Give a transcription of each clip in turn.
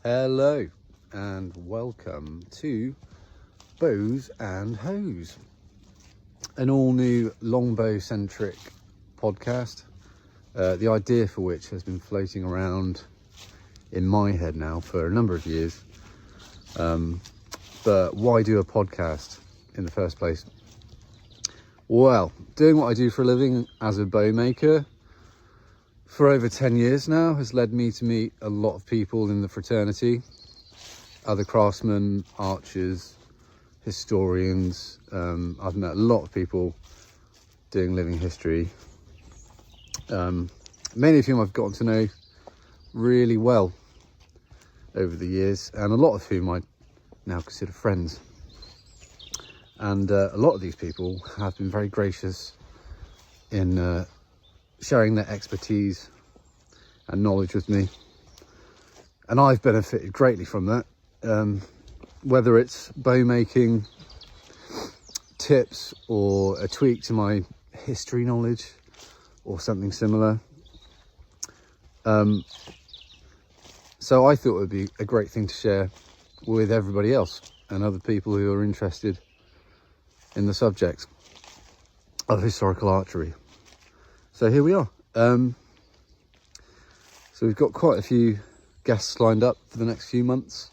Hello and welcome to Bows and Hose, an all new longbow centric podcast, the idea for which has been floating around in my head now for a number of years. But why do a podcast in the first place? Well, doing what I do for a living as a bow maker for over 10 years now has led me to meet a lot of people in the fraternity, other craftsmen, archers, historians. I've met a lot of people doing living history, many of whom I've gotten to know really well over the years, and a lot of whom I now consider friends. And a lot of these people have been very gracious in sharing their expertise and knowledge with me, and I've benefited greatly from that, whether it's bow making tips or a tweak to my history knowledge or something similar. So I thought it would be a great thing to share with everybody else and other people who are interested in the subject of historical archery. So here we are. So we've got quite a few guests lined up for the next few months.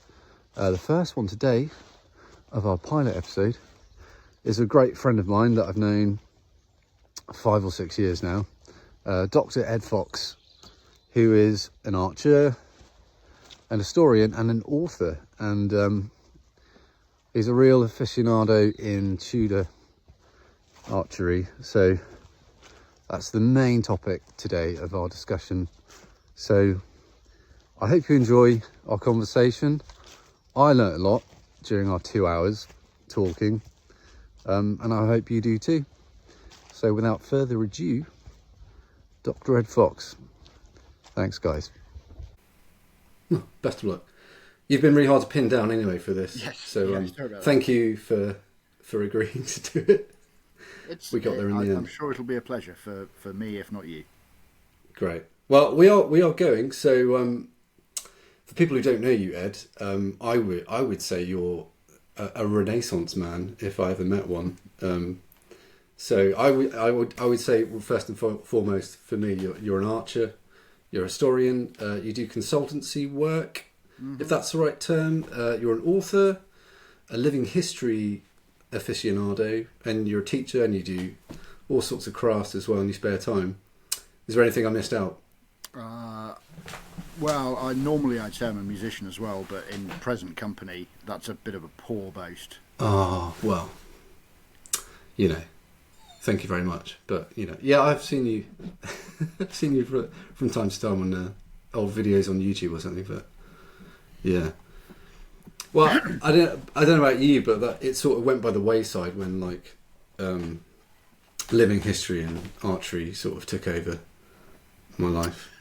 The first one today of our pilot episode is a great friend of mine that I've known 5 or 6 years now, Dr. Ed Fox, who is an archer, an historian and an author, and he's a real aficionado in Tudor archery. So that's the main topic today of our discussion. So I hope you enjoy our conversation. I learnt a lot during our 2 hours talking, and I hope you do too. So without further ado, Dr. Ed Fox. Thanks, guys. Best of luck. You've been really hard to pin down anyway for this. Yes, so thank you for agreeing to do it. We got there in the end. I'm sure it'll be a pleasure for me, if not you. Great. Well, we are going. So for people who don't know you, Ed, I would say you're a Renaissance man if I ever met one. So I would say, well, first and foremost for me, you're an archer, you're a historian, you do consultancy work, if that's the right term. You're an author, a living history aficionado, and you're a teacher, and you do all sorts of crafts as well in your spare time. Is there anything I missed out? Well, I'd say I'm a musician as well, but in present company, that's a bit of a poor boast. Oh, well, thank you very much. But, yeah, I've seen you from time to time on old videos on YouTube or something, but yeah. Well, I don't know about you, but it sort of went by the wayside when living history and archery sort of took over my life.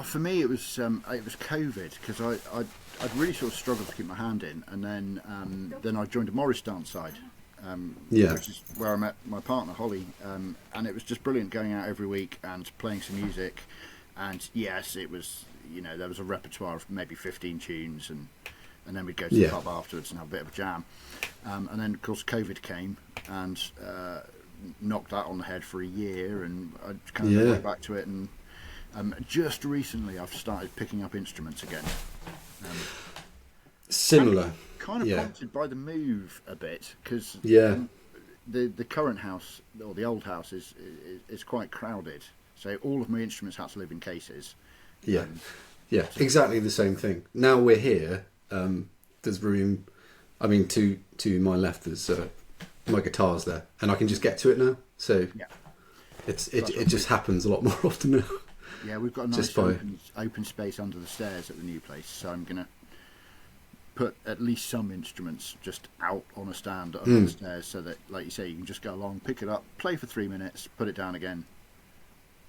For me, it was COVID, because I'd really sort of struggled to keep my hand in, and then I joined a Morris dance side, which is where I met my partner Holly, and it was just brilliant going out every week and playing some music, and yes, it was there was a repertoire of maybe 15 tunes, and then we'd go to the pub afterwards and have a bit of a jam, and then of course COVID came and knocked that on the head for a year, and I kind of went back to it, and just recently I've started picking up instruments again. Similar. Kind of prompted by the move a bit, because the current house, or the old house, is quite crowded. So all of my instruments had to live in cases. Exactly the same thing. Now we're here. There's room. I mean, to my left, there's my guitar's there, and I can just get to it now. So it just happens a lot more often now. Yeah, we've got a nice open space under the stairs at the new place, so I'm going to put at least some instruments just out on a stand under the stairs, so that, like you say, you can just go along, pick it up, play for 3 minutes, put it down again.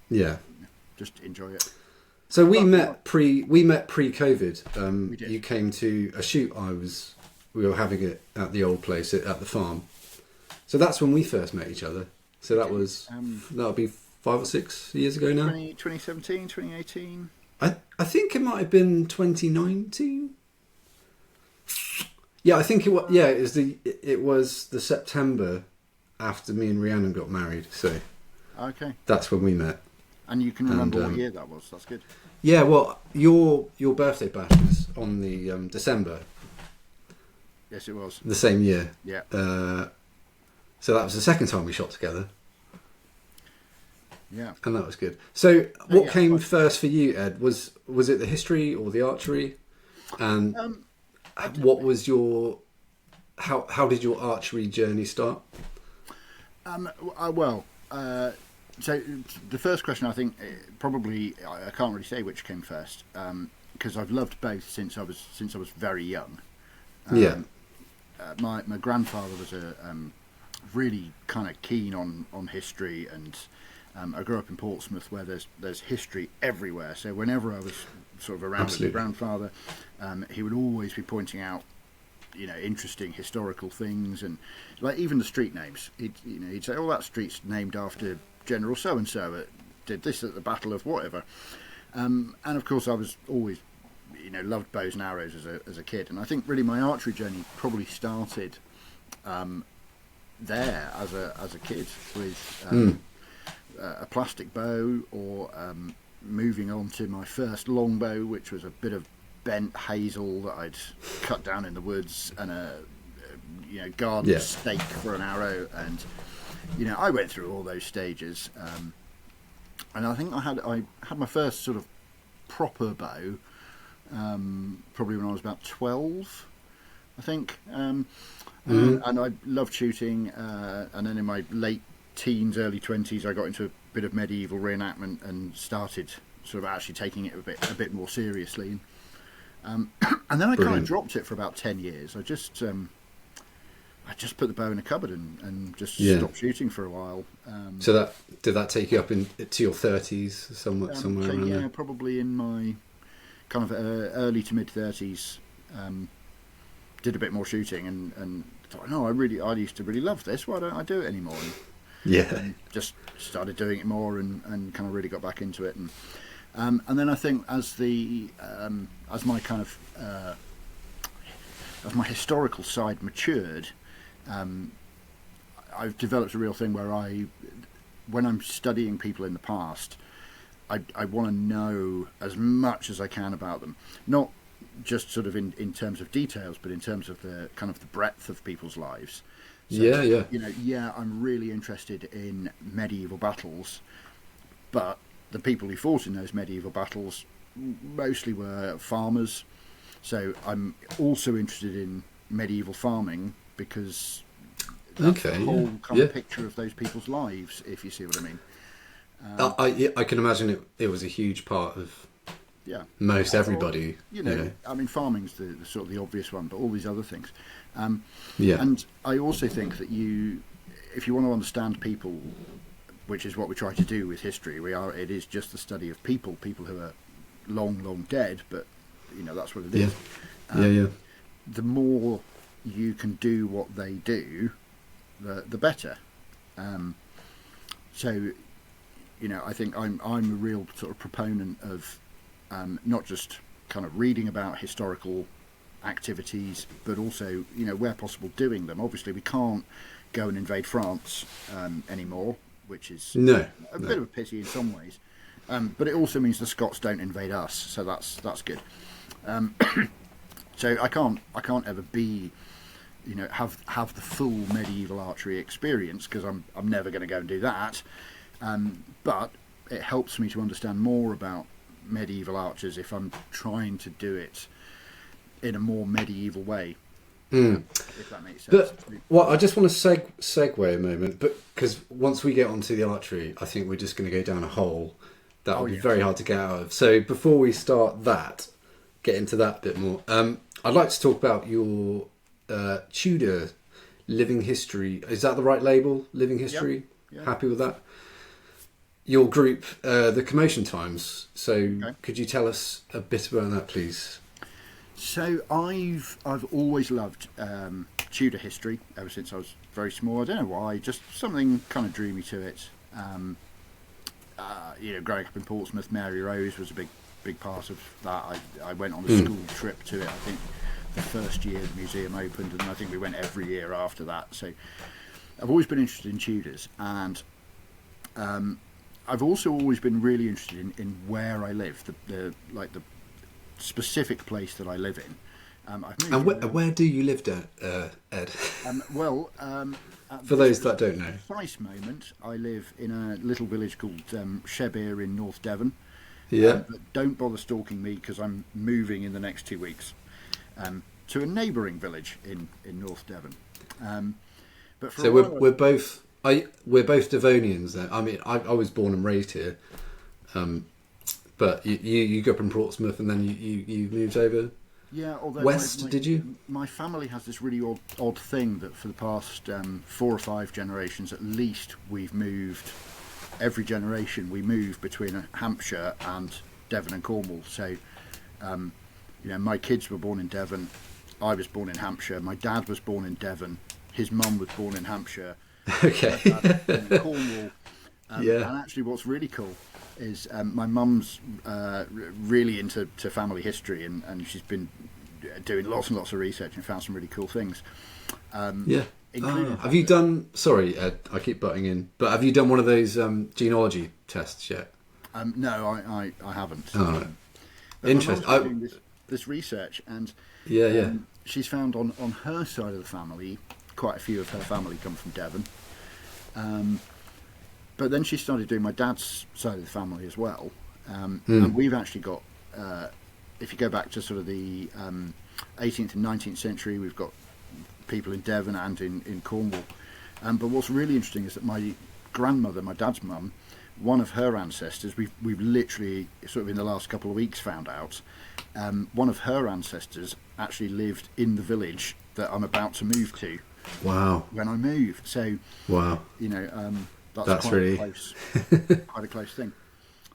Yeah. Just enjoy it. So we met pre-COVID. We did. You came to a shoot we were having it at the old place at the farm. So that's when we first met each other. So that was that'll be 5 or 6 years ago now. 2017, 2018. I think it might have been 2019. Yeah, I think it was. Yeah, it was the September after me and Rhiannon got married. So Okay. that's when we met. And you can remember what year that was. That's good. Yeah, well, your birthday bash was on the December. Yes, it was. The same year. Yeah. So that was the second time we shot together. Yeah. And that was good. So what came first for you, Ed? Was it the history or the archery? And what was your... How did your archery journey start? So the first question, I think, probably I can't really say which came first, because I've loved both since I was very young. My grandfather was a really kind of keen on history, and I grew up in Portsmouth where there's history everywhere. So whenever I was sort of around with my grandfather, he would always be pointing out, interesting historical things, and like even the street names. He'd say, "Oh, that street's named after General so and so. Did this at the Battle of whatever." And of course, I was always, loved bows and arrows as a kid. And I think really my archery journey probably started there as a kid with a plastic bow, or moving on to my first longbow, which was a bit of bent hazel that I'd cut down in the woods, and a garden stake for an arrow, and I went through all those stages, and I think I had my first sort of proper bow probably when I was about 12, I think, and I loved shooting, and then in my late teens, early 20s, I got into a bit of medieval reenactment and started sort of actually taking it a bit more seriously. And then I kind of dropped it for about 10 years. I just put the bow in a cupboard and just stopped shooting for a while. So did that take you up to your 30s, somewhere around there? Yeah, probably in my kind of early to mid 30s. Did a bit more shooting and thought, no, I used to really love this. Why don't I do it anymore? And just started doing it more and kind of really got back into it. And then I think as my kind of as my historical side matured, I've developed a real thing where when I'm studying people in the past, I want to know as much as I can about them, not just sort of in terms of details, but in terms of the kind of the breadth of people's lives. So, I'm really interested in medieval battles, but the people who fought in those medieval battles mostly were farmers. So I'm also interested in medieval farming because that's the whole kind of picture of those people's lives, if you see what I mean. I can imagine it was a huge part of most everybody. I mean, farming's the sort of the obvious one, but all these other things. And I also think that if you want to understand people, which is what we try to do with history, it is just the study of people who are long dead, but that's what it is. The more you can do what they do, the better. So I think I'm a real sort of proponent of not just kind of reading about historical activities, but also where possible doing them. Obviously we can't go and invade France anymore, which is a bit of a pity in some ways, but it also means the Scots don't invade us, so that's good. So I can't ever be have the full medieval archery experience, because I'm never going to go and do that, but it helps me to understand more about medieval archers if I'm trying to do it in a more medieval way. If that makes sense. But I just want to segue a moment, but because once we get onto the archery, I think we're just going to go down a hole that will be very hard to get out of. So before we start get into that a bit more, I'd like to talk about your Tudor Living History. Is that the right label? Living History? Yep. Happy with that? Your group, the Commotion Times. So could you tell us a bit about that, please? So I've always loved Tudor history ever since I was very small. I don't know why, just something kind of drew me to it. Growing up in Portsmouth, Mary Rose was a big part of that. I went on a school trip to it, I think the first year the museum opened, and I think we went every year after that. So I've always been interested in Tudors, and I've also always been really interested in where I live, the specific place that I live in. Where do you live, Ed? For those that don't know, at the precise moment, I live in a little village called Shebbear in North Devon. Yeah. But don't bother stalking me because I'm moving in the next 2 weeks to a neighbouring village in North Devon. But for so we're both Devonians then. I mean, I was born and raised here, but you grew up in Portsmouth and then you moved over. Yeah, although west, did you? My family has this really odd thing that for the past 4 or 5 generations at least, we've moved. Every generation we move between Hampshire and Devon and Cornwall. So, my kids were born in Devon. I was born in Hampshire. My dad was born in Devon. His mum was born in Hampshire. Okay. My dad was born in Cornwall. Yeah. And actually, what's really cool is my mum's really into family history, and she's been doing lots and lots of research and found some really cool things. Yeah. Have you done? Sorry, Ed, I keep butting in, but have you done one of those genealogy tests yet? No, I haven't. Oh, right. But Interesting. my mum's doing this research, and she's found on her side of the family, quite a few of her family come from Devon. But then she started doing my dad's side of the family as well. And we've actually got, if you go back to sort of the 18th and 19th century, we've got people in Devon and in Cornwall. But what's really interesting is that my grandmother, my dad's mum, one of her ancestors, we've literally sort of in the last couple of weeks found out, one of her ancestors actually lived in the village that I'm about to move to. Wow. When I move. So, wow. That's quite really quite a close thing.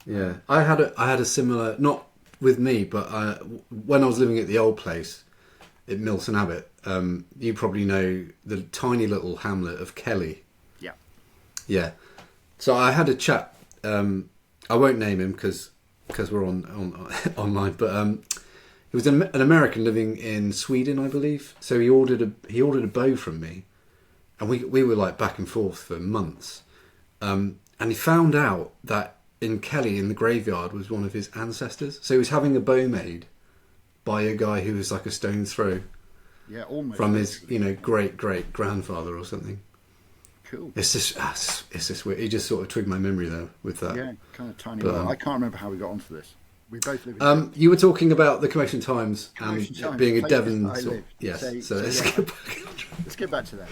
Yeah, I had a similar, not with me, but when I was living at the old place in Milton Abbot, you probably know the tiny little hamlet of Kelly. Yeah. Yeah. So I had a chat. I won't name him because we're on online, but he was an American living in Sweden, I believe. So he ordered a bow from me, and we were like back and forth for months. And he found out that in Kelly, in the graveyard, was one of his ancestors. So he was having a bow made by a guy who was like a stone's throw. Yeah, almost. From his, great grandfather or something. Cool. It's just weird. He just sort of twigged my memory there with that. Yeah, kind of tiny. But, I can't remember how we got onto this. We both live in. You were talking about the Commotion Times being a Devon. Yes. So let's get back. Let's get back to that.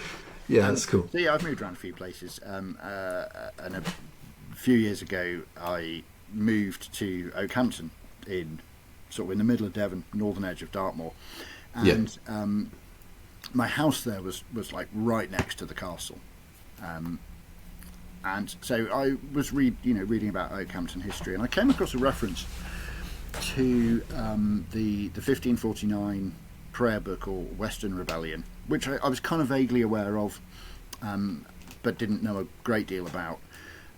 Yeah, that's cool. So yeah, I've moved around a few places, and a few years ago I moved to Oakhampton, in the middle of Devon, northern edge of Dartmoor, and my house there was like right next to the castle, and so I was reading about Oakhampton history, and I came across a reference to the 1549 prayer book or Western Rebellion, which I was kind of vaguely aware of, but didn't know a great deal about.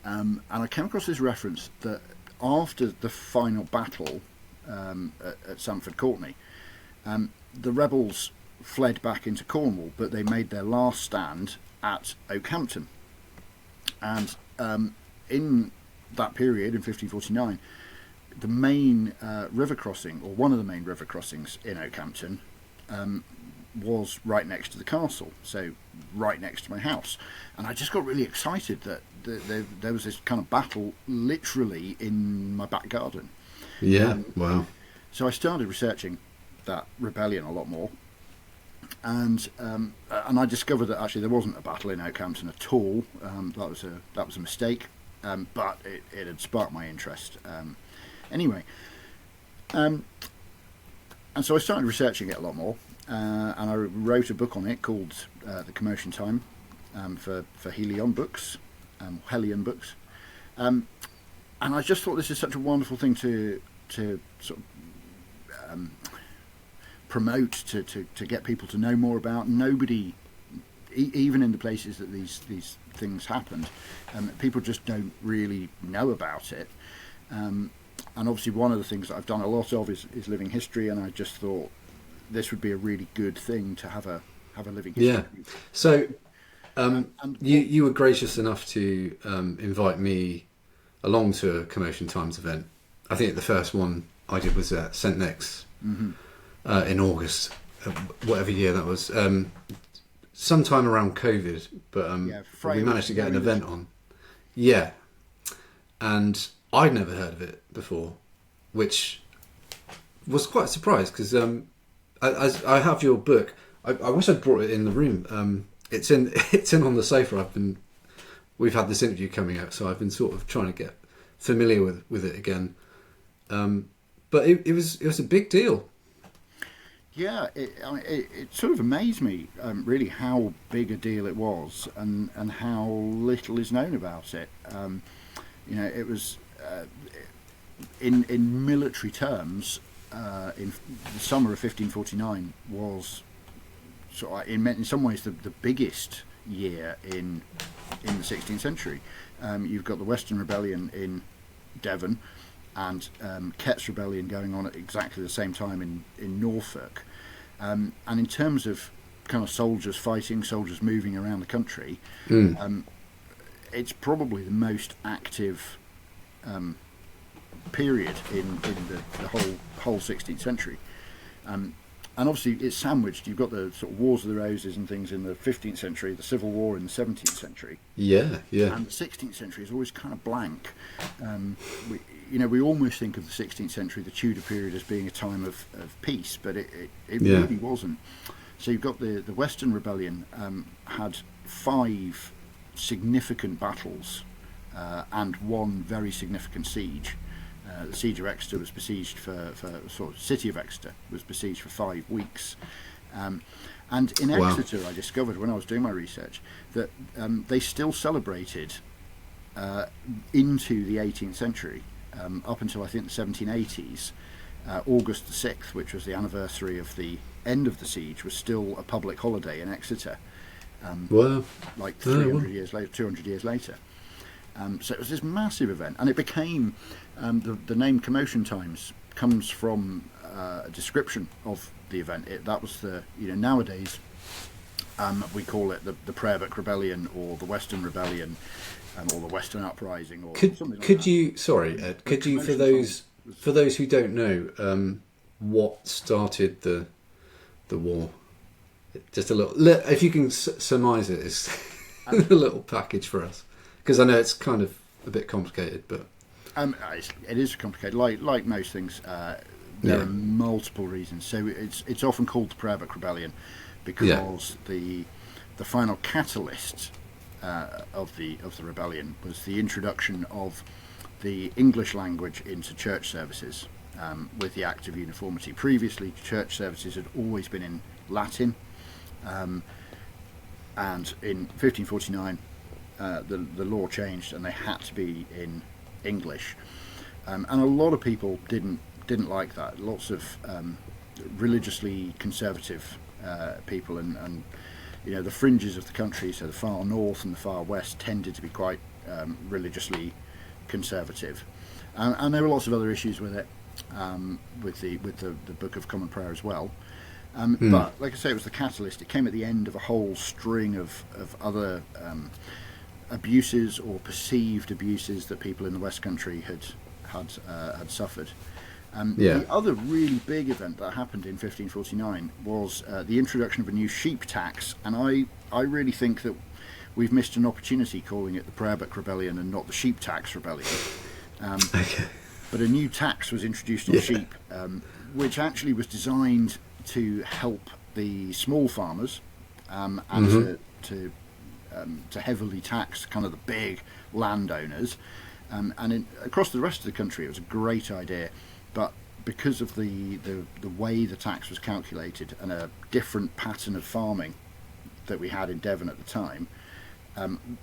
And I came across this reference that after the final battle at Stamford Courtenay, the rebels fled back into Cornwall, but they made their last stand at Oakhampton. And in that period, in 1549, the main river crossing, or one of the main river crossings in Oakhampton, was right next to the castle, so right next to my house. And I just got really excited that there was this kind of battle literally in my back garden. Yeah, wow. So I started researching that rebellion a lot more, and I discovered that actually there wasn't a battle in Oakhampton at all. That was a mistake, but it had sparked my interest. Anyway, and so I started researching it a lot more, and I wrote a book on it called The Commotion Time for Helion Books, Helion Books, and I just thought this is such a wonderful thing to sort of promote, to get people to know more about. Nobody, even in the places that these things happened, people just don't really know about it. And obviously one of the things that I've done a lot of is living history, and I just thought this would be a really good thing to have a living history. Yeah. So And you were gracious enough to invite me along to a Commotion Times event. I think the first one I did was at St Nick's in August, whatever year that was. Sometime around COVID, but we managed to get an event on. Yeah. And I'd never heard of it before, which was quite a surprise because I have your book. I wish I'd brought it in the room. It's in on the sofa. We've had this interview coming out, so I've been sort of trying to get familiar with it again. But it was a big deal. Yeah, it sort of amazed me, really, how big a deal it was, and how little is known about it. It was in military terms, in the summer of 1549 was in some ways the biggest year in the 16th century. You've got the Western Rebellion in Devon, and Kett's Rebellion going on at exactly the same time in Norfolk. And in terms of kind of soldiers fighting, soldiers moving around the country, it's probably the most active period in the whole 16th century. And obviously it's sandwiched. You've got the sort of Wars of the Roses and things in the 15th century, the Civil War in the 17th century. Yeah. And the 16th century is always kind of blank. We almost think of the 16th century, the Tudor period, as being a time of peace, but it really wasn't. So you've got the Western Rebellion had 5 significant battles and one very significant siege. The siege of Exeter was besieged for city of Exeter was besieged for 5 weeks. And in Exeter, I discovered when I was doing my research that they still celebrated into the 18th century, up until I think the 1780s. August the 6th, which was the anniversary of the end of the siege, was still a public holiday in Exeter. Like 300 years later, 200 years later. So it was this massive event, and it became the name Commotion Times comes from a description of the event. That was nowadays we call it the Prayer Book Rebellion, or the Western Rebellion, or the Western Uprising, or something like that. Could you, sorry Ed, could you, for those who don't know, what started the war? Just a little, if you can surmise it, it's a little package for us, because I know it's kind of a bit complicated, but it is complicated. Like most things, there are multiple reasons. So it's often called the Prayer Book Rebellion because the final catalyst of the rebellion was the introduction of the English language into church services with the Act of Uniformity. Previously, church services had always been in Latin. And in 1549, the law changed, and they had to be in English. And a lot of people didn't like that. Lots of religiously conservative people, and the fringes of the country, so the far north and the far west, tended to be quite religiously conservative. And there were lots of other issues with it, with the Book of Common Prayer as well. But like I say, it was the catalyst. It came at the end of a whole string of other abuses, or perceived abuses, that people in the West Country had suffered. The other really big event that happened in 1549 was the introduction of a new sheep tax, and I really think that we've missed an opportunity calling it the Prayer Book Rebellion and not the Sheep Tax Rebellion. okay. But a new tax was introduced on sheep, which actually was designed to help the small farmers, and to heavily tax kind of the big landowners. And across the rest of the country, it was a great idea, but because of the way the tax was calculated and a different pattern of farming that we had in Devon at the time,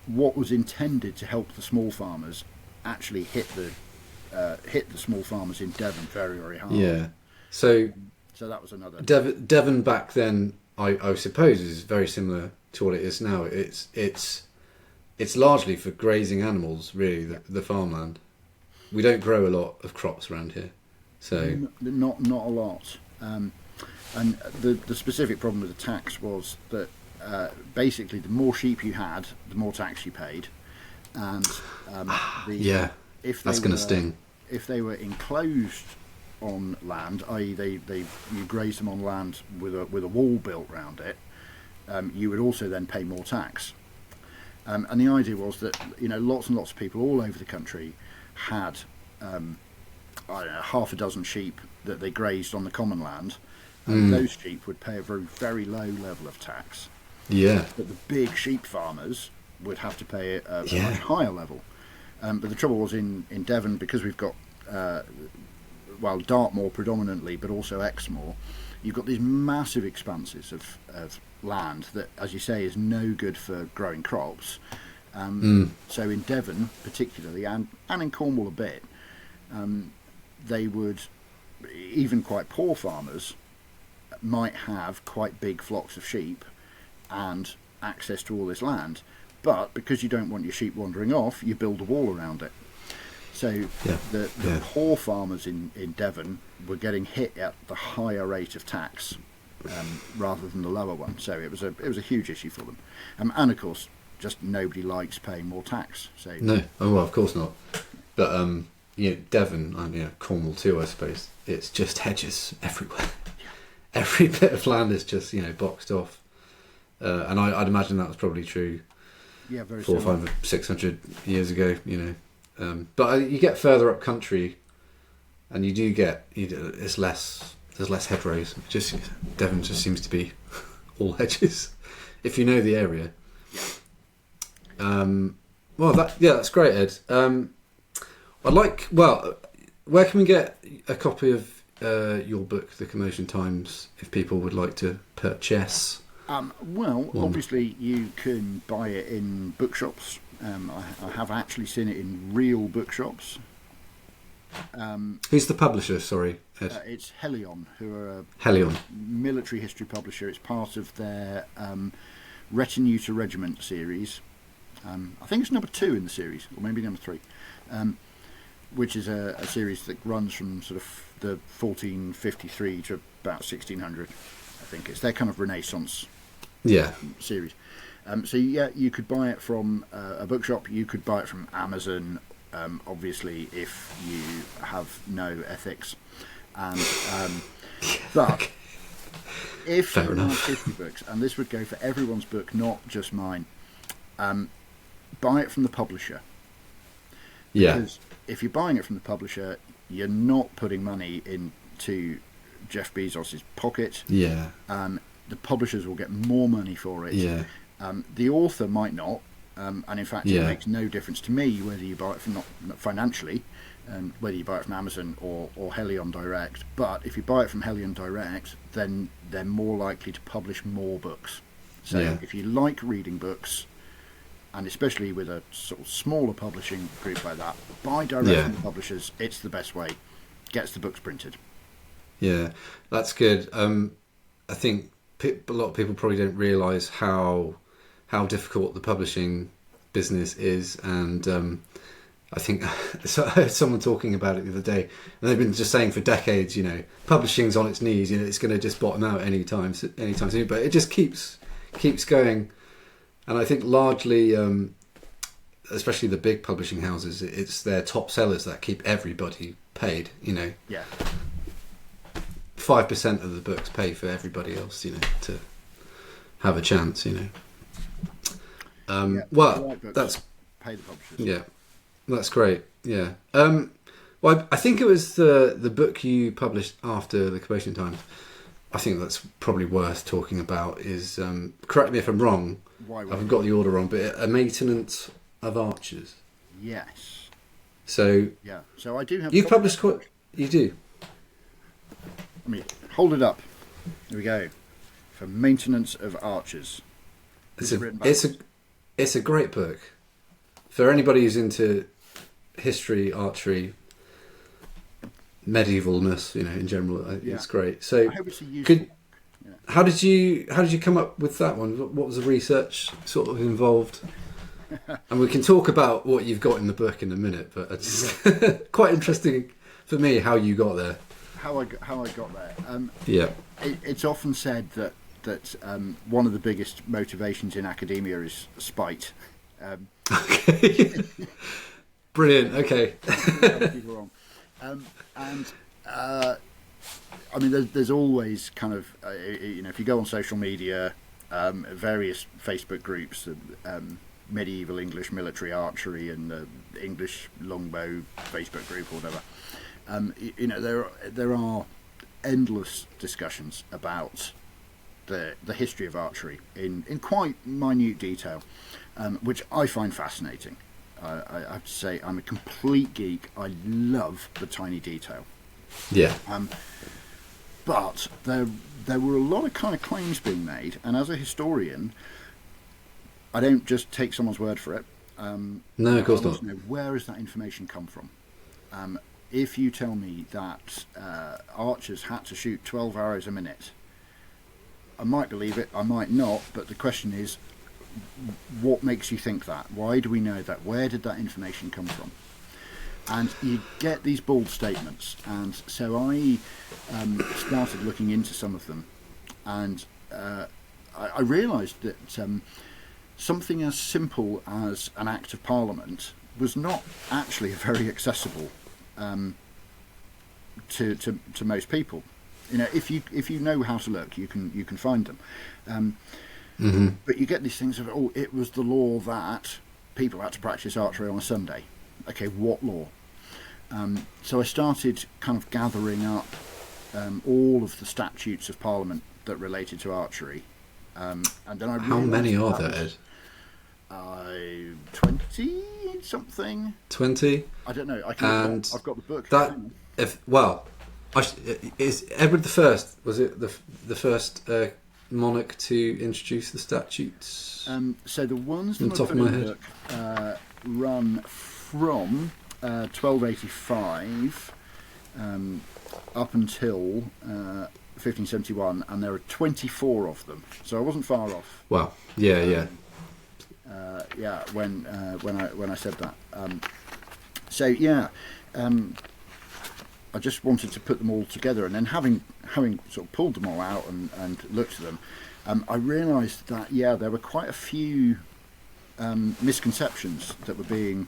what was intended to help the small farmers actually hit the small farmers in Devon very, very hard. Yeah. So that was another. Devon back then, I suppose, is very similar to what it is now. It's largely for grazing animals, really. The farmland. We don't grow a lot of crops around here, so not a lot. And the specific problem with the tax was that basically the more sheep you had, the more tax you paid, and Yeah, if that's they going were to sting. if they were enclosed on land, i.e., you graze them on land with a wall built round it, you would also then pay more tax. And the idea was that lots and lots of people all over the country had I don't know, half a dozen sheep that they grazed on the common land, and those sheep would pay a very, very low level of tax. Yeah. But the big sheep farmers would have to pay a Yeah. much higher level. But the trouble was in Devon, because we've got Dartmoor predominantly, but also Exmoor, you've got these massive expanses of land that, as you say, is no good for growing crops. So in Devon particularly, and in Cornwall a bit, they would, even quite poor farmers might have quite big flocks of sheep and access to all this land, but because you don't want your sheep wandering off, you build a wall around it. So the poor farmers in Devon were getting hit at the higher rate of tax rather than the lower one. So it was a huge issue for them, and of course, just nobody likes paying more tax. So No, oh well, of course not. But Devon and Cornwall too, I suppose. It's just hedges everywhere. Every bit of land is just boxed off, and I'd imagine that was probably true. Yeah, very 400, 500, 600 years ago. But you get further up country, and you do get there's less hedgerows. Devon just seems to be all hedges, if you know the area. That's great, Ed. Where can we get a copy of your book, The Commotion Times, if people would like to purchase? Obviously you can buy it in bookshops. I have actually seen it in real bookshops. Who's the publisher? Sorry, Ed. It's Helion, who are a Helion military history publisher. It's part of their Retinue to Regiment series. I think it's number 2 in the series, or maybe number 3, which is a series that runs from sort of the 1453 to about 1600. I think it's their kind of Renaissance series. So you could buy it from a bookshop. You could buy it from Amazon, obviously, if you have no ethics. And but if you have 50 books, and this would go for everyone's book, not just mine, buy it from the publisher. Because if you're buying it from the publisher, you're not putting money into Jeff Bezos's pocket. The publishers will get more money for it. The author might not, and in fact, it makes no difference to me whether you buy it from, not financially, whether you buy it from Amazon or Helion Direct. But if you buy it from Helion Direct, then they're more likely to publish more books. So if you like reading books, and especially with a sort of smaller publishing group like that, buy direct from the publishers. It's the best way. Gets the books printed. Yeah, that's good. I think a lot of people probably don't realise how difficult the publishing business is, and I think I heard someone talking about it the other day, and they've been just saying for decades, publishing's on its knees, it's going to just bottom out anytime soon, but it just keeps going. And I think largely, especially the big publishing houses, it's their top sellers that keep everybody paid. 5% of the books pay for everybody else, to have a chance. That's pay the publishers. Yeah, that's great. Yeah. I think it was the book you published after the Commotion Times. I think that's probably worth talking about. Is correct me if I'm wrong. I've got the order wrong, but a maintenance of archers. Yes. So I do have. You published quite. You do. I mean, hold it up. Here we go. For maintenance of archers. It's a great book for anybody who's into history, archery, medievalness. In general, it's great. So I hope it's a useful. How did you come up with that one? What was the research sort of involved? And we can talk about what you've got in the book in a minute, but it's quite interesting for me how you got there. how I got there. Yeah. It's often said that one of the biggest motivations in academia is spite. Okay. Brilliant. Okay. People wrong. I mean, there's always kind of if you go on social media, various Facebook groups, medieval English military archery and the English longbow Facebook group or whatever. There are endless discussions about the history of archery in quite minute detail, which I find fascinating. I have to say, I'm a complete geek. I love the tiny detail. Yeah. But there were a lot of kind of claims being made, and as a historian, I don't just take someone's word for it. No, of course not. Where has that information come from? If you tell me that archers had to shoot 12 arrows a minute, I might believe it, I might not, but the question is, what makes you think that? Why do we know that? Where did that information come from? And you get these bold statements, and so I started looking into some of them, and I realised that something as simple as an Act of Parliament was not actually very accessible to most people. If you know how to look, you can find them. But you get these things of, it was the law that people had to practice archery on a Sunday. Okay, what law? So I started kind of gathering up all of the statutes of Parliament that related to archery, and then I realised how many are there, Ed? 20 something. 20. I don't know. I've got the book. That is Edward the First. Was it the first monarch to introduce the statutes? So the ones on that the top of my head run from 1285 up until 1571, and there are 24 of them. So I wasn't far off. Wow. Yeah. When I said that. I just wanted to put them all together, and then having sort of pulled them all out and looked at them, I realised that there were quite a few misconceptions that were being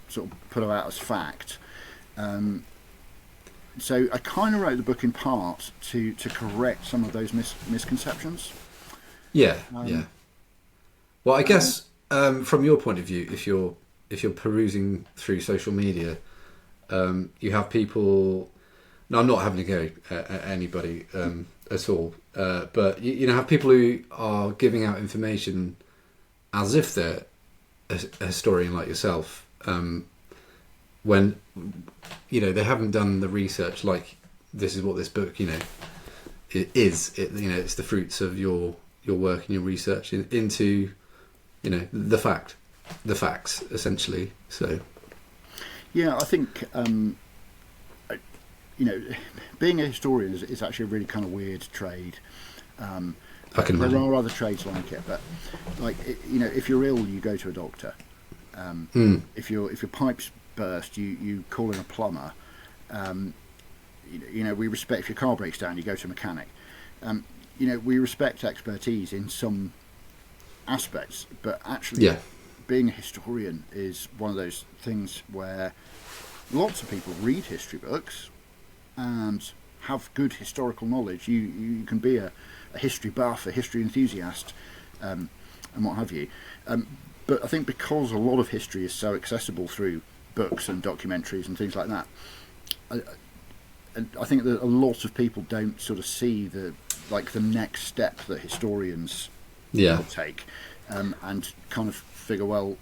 sort of put out as fact. So I kind of wrote the book in part to correct some of those misconceptions. Yeah. Well, I guess from your point of view, if you're perusing through social media, you have people. No, I'm not having to go at anybody at all, but you have people who are giving out information as if they're a historian like yourself, when they haven't done the research. Like, this is what this book it is. It's the fruits of your work and your research into the facts essentially. So yeah, I think being a historian is actually a really kind of weird trade. I can imagine. There are other trades like it, but if you're ill, you go to a doctor. If your pipes burst, you call in a plumber. We respect, if your car breaks down, you go to a mechanic. We respect expertise in some aspects, but actually, being a historian is one of those things where lots of people read history books and have good historical knowledge. You can be a history buff, a history enthusiast, and what have you. But I think because a lot of history is so accessible through books and documentaries and things like that, I think that a lot of people don't sort of see the next step that historians will take, and kind of figure, well,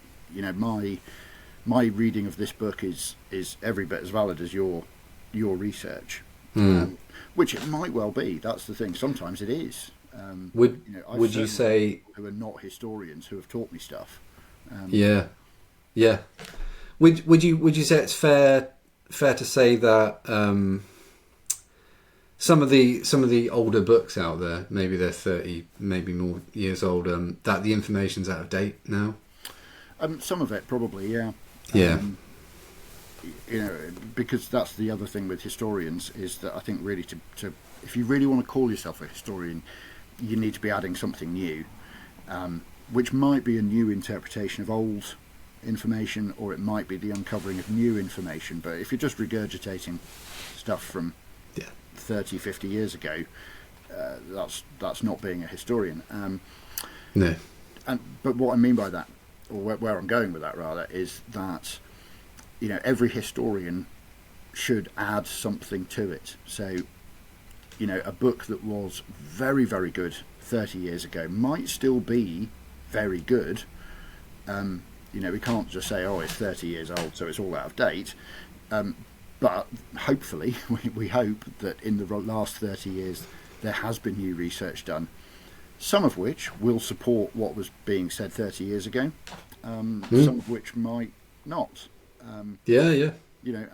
my reading of this book is every bit as valid as your research, which it might well be. That's the thing. Sometimes it is. Would you say who are not historians who have taught me stuff? Would you say it's fair to say that some of the older books out there, maybe they're 30, maybe more years old, that the information's out of date now? Some of it probably, yeah. because that's the other thing with historians, is that I think really to if you really want to call yourself a historian, you need to be adding something new, which might be a new interpretation of old information, or it might be the uncovering of new information. But if you're just regurgitating stuff from 30, 50 years ago, that's not being a historian. No. But what I mean by that, or where I'm going with that rather, is that every historian should add something to it. So a book that was very, very good 30 years ago might still be very good. We can't just say, oh, it's 30 years old, so it's all out of date. But hopefully, we hope that in the last 30 years there has been new research done, some of which will support what was being said 30 years ago, some of which might not. And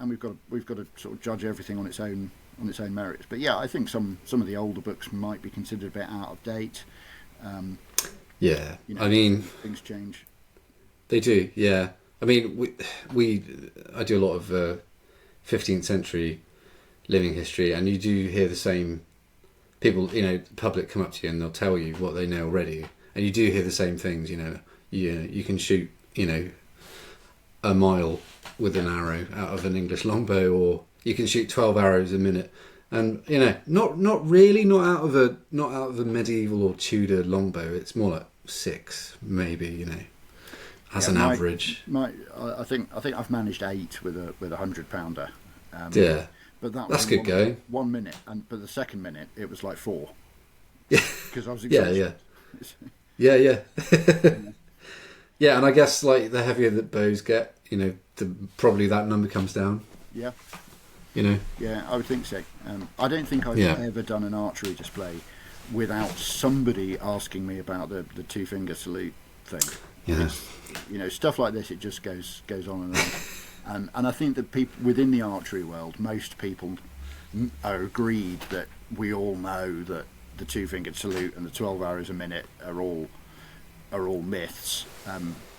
we've got to sort of judge everything on its own merits. But yeah, I think some of the older books might be considered a bit out of date. I mean, things change. They do, yeah. I mean, I do a lot of 15th century living history, and you do hear the same people, the public come up to you and they'll tell you what they know already, and you do hear the same things. You can shoot, a mile with an arrow out of an English longbow, or you can shoot 12 arrows a minute, and not out of a medieval or Tudor longbow. It's more like 6, maybe, as an average. I think I've managed 8 with a 100-pounder. But that's good going. 1 minute, but the second minute it was like 4. Yeah, because I was exhausted. Yeah. Yeah, and I guess like the heavier that bows get, probably that number comes down. Yeah. Yeah, I would think so. I don't think I've ever done an archery display without somebody asking me about the 2-finger salute thing. Yeah. Stuff like this, it just goes on and on. And I think that people within the archery world, most people are agreed that we all know that the 2-fingered salute and the 12 arrows a minute are all myths.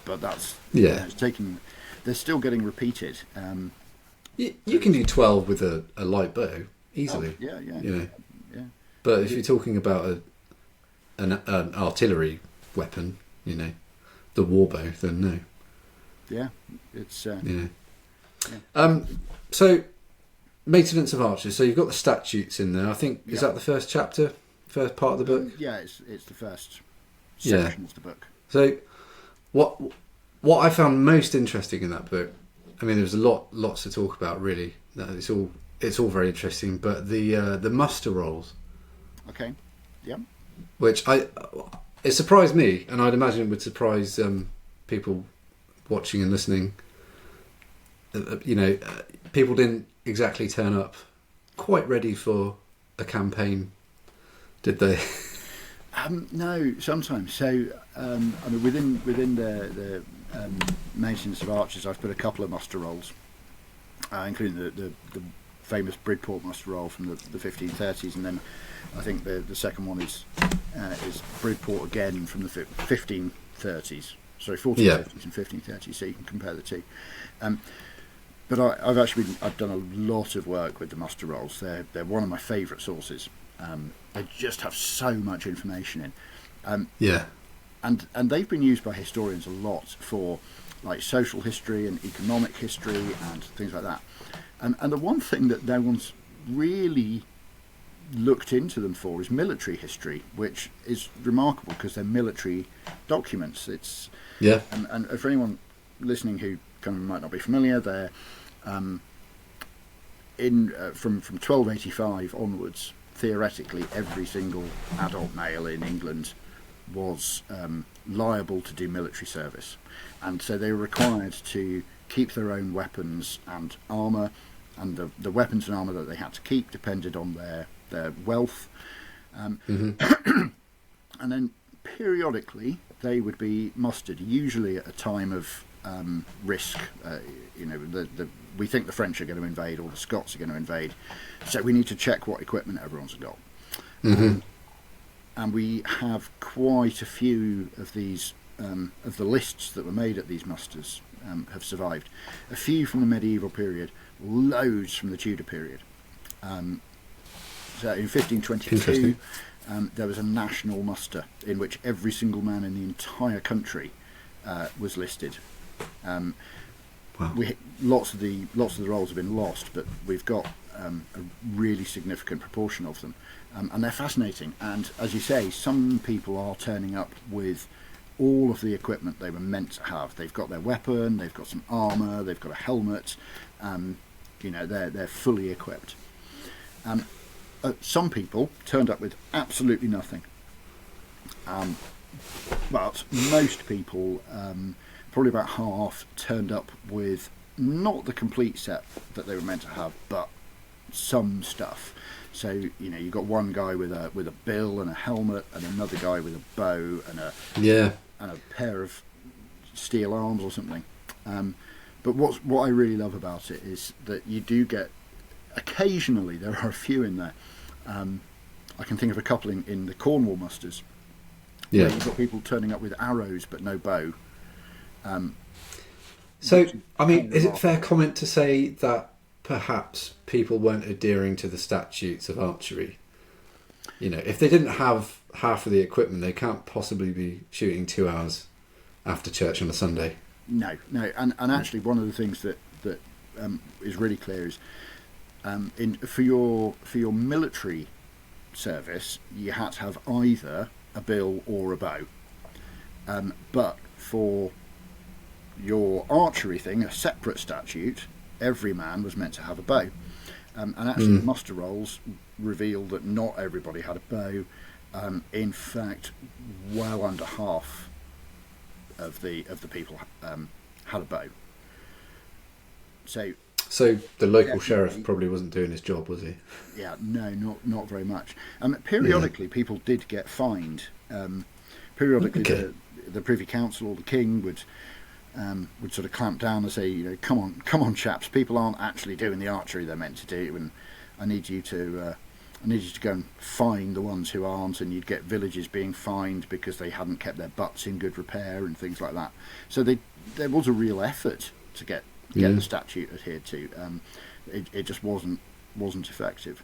But that's it's taking. They're still getting repeated. You can do 12 with a light bow easily. Oh, yeah. Yeah. But if you're talking about an artillery weapon, the warbow, then no. Yeah, it's. So, maintenance of archers. So you've got the statutes in there. I think is that the first chapter, first part of the book? Yeah, it's the first section of the book. So, what I found most interesting in that book, I mean, there's lots to talk about. Really, it's all very interesting. But the muster rolls. Okay. Yeah. Which it surprised me, and I'd imagine it would surprise people watching and listening. People didn't exactly turn up quite ready for a campaign, did they? No, sometimes. So, within the maintenance of archers, I've put a couple of muster rolls, including the famous Bridport muster roll from the 1530s, and then I think the second one is Bridport again from the 1530s. Sorry, 1430s and 1530s. So you can compare the two. But I've done a lot of work with the muster rolls. They're one of my favourite sources. They just have so much information in. And they've been used by historians a lot for like social history and economic history and things like that. And the one thing that no one's really looked into them for is military history, which is remarkable because they're military documents. And for anyone listening who kind of might not be familiar, they're from 1285 onwards. Theoretically, every single adult male in England was liable to do military service, and so they were required to keep their own weapons and armour, and the weapons and armour that they had to keep depended on their wealth. And then periodically they would be mustered, usually at a time of risk. We think the French are going to invade or the Scots are going to invade, so we need to check what equipment everyone's got. And we have quite a few of these of the lists that were made at these musters have survived. A few from the medieval period, loads from the Tudor period. So in 1522, there was a national muster in which every single man in the entire country was listed. Wow. Lots of the rolls have been lost, but we've got a really significant proportion of them, and they're fascinating. And as you say, some people are turning up with all of the equipment they were meant to have. They've got their weapon, they've got some armour, they've got a helmet. They're fully equipped. Some people turned up with absolutely nothing, but most people, probably about half, turned up with not the complete set that they were meant to have, but some stuff. So you've got one guy with a bill and a helmet, and another guy with a bow and a pair of steel arms or something. But what I really love about it is that you do get, occasionally there are a few in there. I can think of a couple in the Cornwall musters. Yeah. Where you've got people turning up with arrows but no bow. So, I mean, is it fair comment to say that perhaps people weren't adhering to the statutes of archery? If they didn't have half of the equipment, they can't possibly be shooting 2 hours after church on a Sunday. No, and actually one of the things that is really clear is for your military service, you had to have either a bill or a bow. But for your archery thing, a separate statute, every man was meant to have a bow. And actually, the muster rolls reveal that not everybody had a bow. In fact, well under half of the people had a bow. So the local sheriff probably wasn't doing his job, was he? Yeah, no, not very much. Periodically, people did get fined. Periodically, the Privy Council or the King would sort of clamp down and say, come on, chaps, people aren't actually doing the archery they're meant to do, and I need you to go and fine the ones who aren't, and you'd get villages being fined because they hadn't kept their butts in good repair and things like that. So there was a real effort to get the statute adhered to. It just wasn't effective.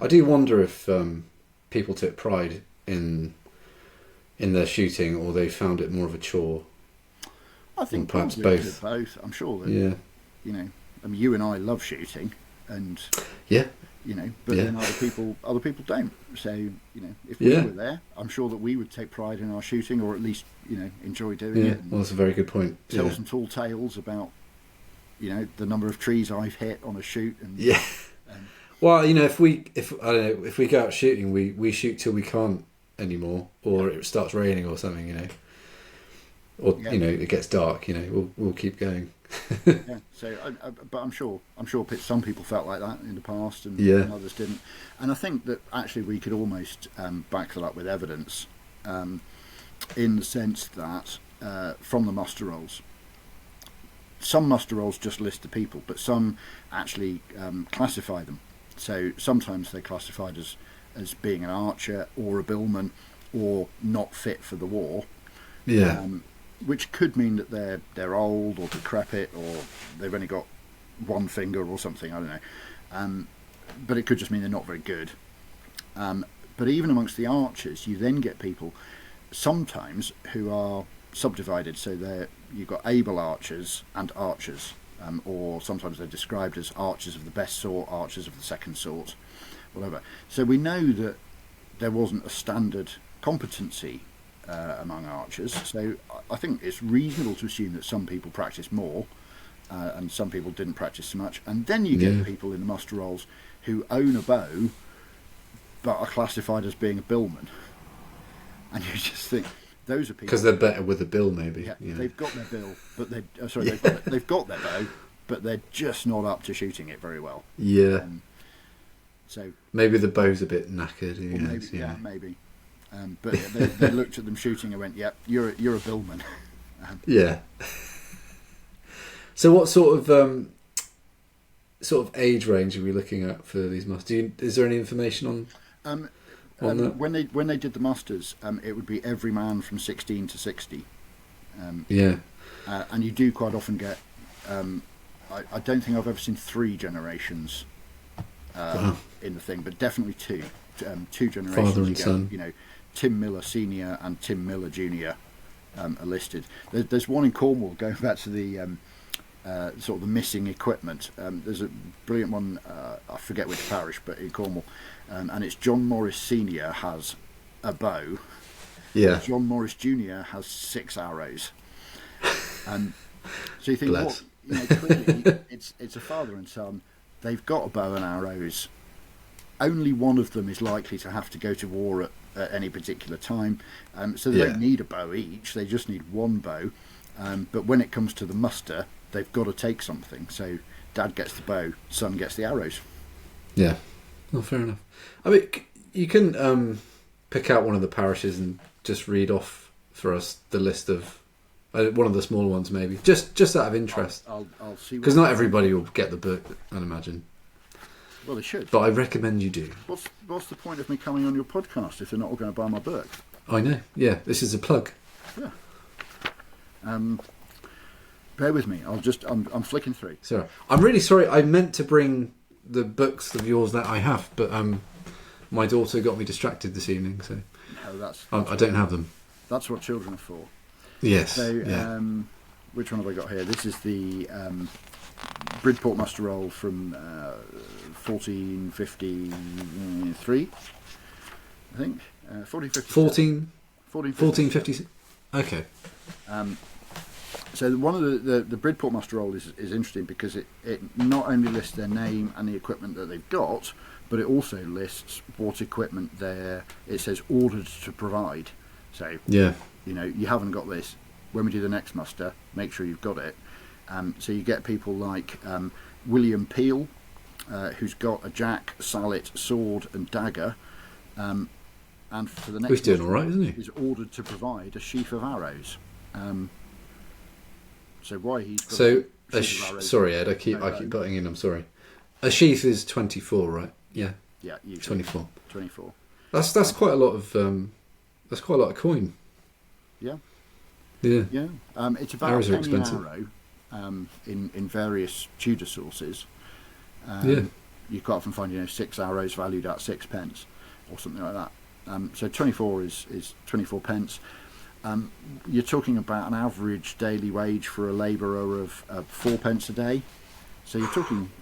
I do wonder if people took pride in their shooting, or they found it more of a chore. I think perhaps both. I'm sure that you and I love shooting, and but then other people don't. So if we were there, I'm sure that we would take pride in our shooting, or at least enjoy doing it. Well, that's a very good point. Tell some tall tales about the number of trees I've hit on a shoot. And well, if we go out shooting, we shoot till we can't anymore, or it starts raining or something, or it gets dark. We'll keep going. So, but I'm sure some people felt like that in the past, and others didn't. And I think that actually we could almost back that up with evidence, in the sense that from the muster rolls, some muster rolls just list the people, but some actually classify them. So sometimes they're classified as being an archer or a billman or not fit for the war. Which could mean that they're old or decrepit, or they've only got one finger or something, I don't know. But it could just mean they're not very good. But even amongst the archers, you then get people sometimes who are subdivided. So you've got able archers and archers, or sometimes they're described as archers of the best sort, archers of the second sort, whatever. So we know that there wasn't a standard competency among archers, so I think it's reasonable to assume that some people practice more and some people didn't practice so much, and then you get people in the muster rolls who own a bow but are classified as being a billman, and you just think those are people because they're better with a bill, maybe. They've got their bill, but they've got their bow, but they're just not up to shooting it very well. So maybe the bow's a bit knackered. Maybe. But they looked at them shooting and went, "Yep, you're a billman." So, what sort of age range are we looking at for these musters? Is there any information on that? When they did the musters, it would be every man from 16 to 60. And you do quite often get. I don't think I've ever seen 3 generations in the thing, but definitely 2. 2 generations. Father and son. You know, Tim Miller Senior and Tim Miller Junior are listed. There's one in Cornwall, going back to the sort of the missing equipment. There's a brilliant one. I forget which parish, but in Cornwall, and it's John Morris Senior has a bow. Yeah. John Morris Junior has 6 arrows. So you think, Bless. clearly it's a father and son. They've got a bow and arrows. Only one of them is likely to have to go to war at any particular time. So they don't need a bow each. They just need one bow. But when it comes to the muster, they've got to take something. So dad gets the bow, son gets the arrows. Yeah. Oh, fair enough. I mean, you can pick out one of the parishes and just read off for us the list of one of the smaller ones, maybe. Just out of interest. I'll see. Because not everybody will get the book, I'd imagine. Well, they should. But I recommend you do. What's the point of me coming on your podcast if they're not all going to buy my book? I know. Yeah, this is a plug. Yeah. Bear with me. I'm flicking through. Sorry. I'm really sorry. I meant to bring the books of yours that I have, but my daughter got me distracted this evening, so No, I don't have them. That's what children are for. Yes. So, yeah. which one have I got here? This is the Bridport muster roll from 1453, I think. 1450. Okay. So one of the Bridport muster roll is interesting because it not only lists their name and the equipment that they've got, but it also lists what equipment it says ordered to provide. So yeah, you haven't got this. When we do the next muster, make sure you've got it. So you get people like William Peel, who's got a jack, sallet, sword, and dagger. And for the next, he's doing all right, isn't he? He's ordered to provide a sheaf of arrows. So why he's got sorry, Ed. I keep butting in. I'm sorry. A sheath is 24, right? Yeah. Yeah, usually 24. 24. That's quite a lot of coin. Yeah. Yeah. Yeah. It's about Arrows a are penny an expensive. arrow in various Tudor sources. Yeah. You quite often find 6 arrows valued at 6 pence or something like that. So 24 is 24 pence. You're talking about an average daily wage for a labourer of 4 pence a day. So you're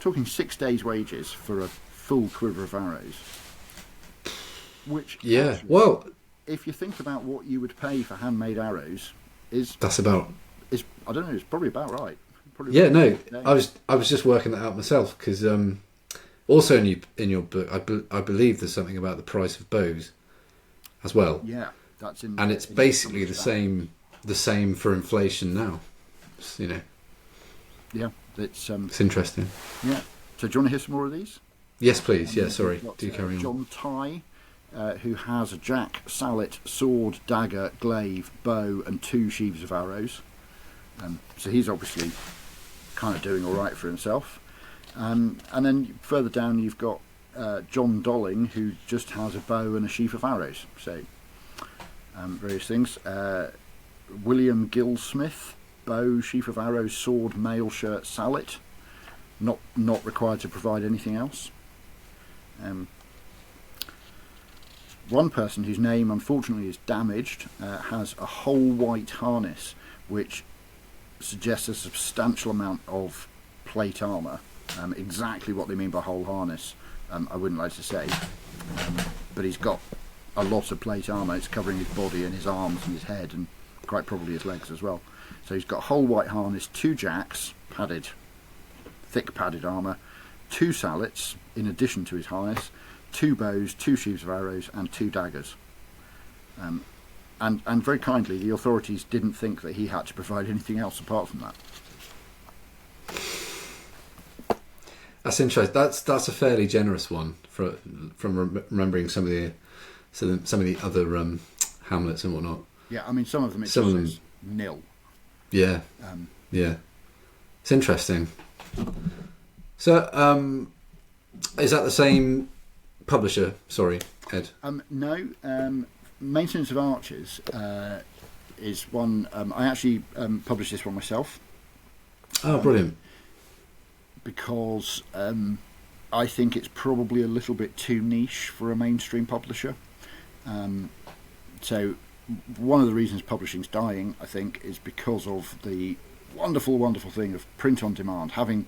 talking 6 days' wages for a full quiver of arrows. Which well, if you think about what you would pay for handmade arrows, is I don't know, it's probably about right. I was just working that out myself because also in your book I believe there's something about the price of bows as well. Yeah, that's in. And it's basically the same for inflation now. Yeah, it's interesting. Yeah. So do you want to hear some more of these? Yes, please. Yeah, sorry. Do carry on. John Tye, who has a jack, sallet, sword, dagger, glaive, bow, and 2 sheaves of arrows. So he's obviously kind of doing all right for himself. And then further down you've got John Dolling, who just has a bow and a sheaf of arrows. So various things. William Gillsmith, bow, sheaf of arrows, sword, mail shirt, sallet. Not required to provide anything else. One person whose name unfortunately is damaged has a whole white harness, which suggests a substantial amount of plate armour. Exactly what they mean by whole harness, I wouldn't like to say, but he's got a lot of plate armour. It's covering his body and his arms and his head and quite probably his legs as well. So he's got a whole white harness, 2 jacks, thick padded armour, 2 sallets in addition to his harness, 2 bows, 2 sheaves of arrows, and 2 daggers. And very kindly, the authorities didn't think that he had to provide anything else apart from that. That's interesting. That's a fairly generous one from remembering some of the other hamlets and whatnot. Yeah, I mean some of them it just says nil. Yeah, yeah. It's interesting. So, is that the same publisher? Sorry, Ed. No. Maintenance of Archers is one I actually published this one myself. Oh, brilliant! Because I think it's probably a little bit too niche for a mainstream publisher. So one of the reasons publishing's dying, I think, is because of the wonderful, wonderful thing of print on demand. Having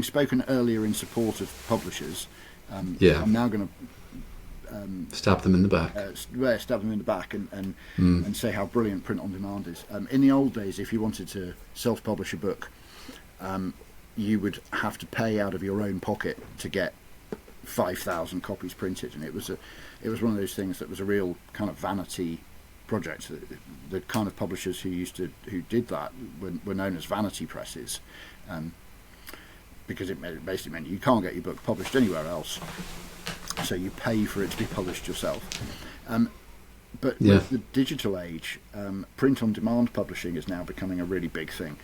spoken earlier in support of publishers, I'm now going to stab them in the back. Stab them in the back and say how brilliant print on demand is. In the old days, if you wanted to self-publish a book, you would have to pay out of your own pocket to get 5,000 copies printed, and it was one of those things that was a real kind of vanity project. The kind of publishers who did that were known as vanity presses, because it basically meant you can't get your book published anywhere else, so you pay for it to be published yourself. But with the digital age, print on demand publishing is now becoming a really big thing.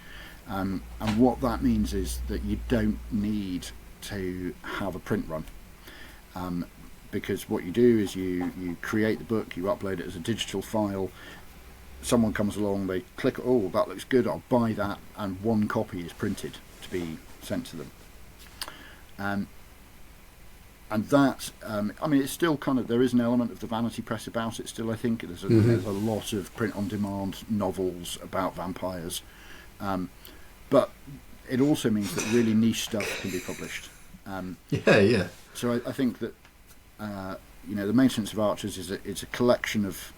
And what that means is that you don't need to have a print run, because what you do is you create the book, you upload it as a digital file, someone comes along, they click, oh, that looks good, I'll buy that, and one copy is printed to be sent to them. And that, I mean, it's still kind of, there is an element of the vanity press about it still, I think. There's a lot of print on demand novels about vampires. But it also means that really niche stuff can be published. So I think that the Maintenance of Archers is a collection of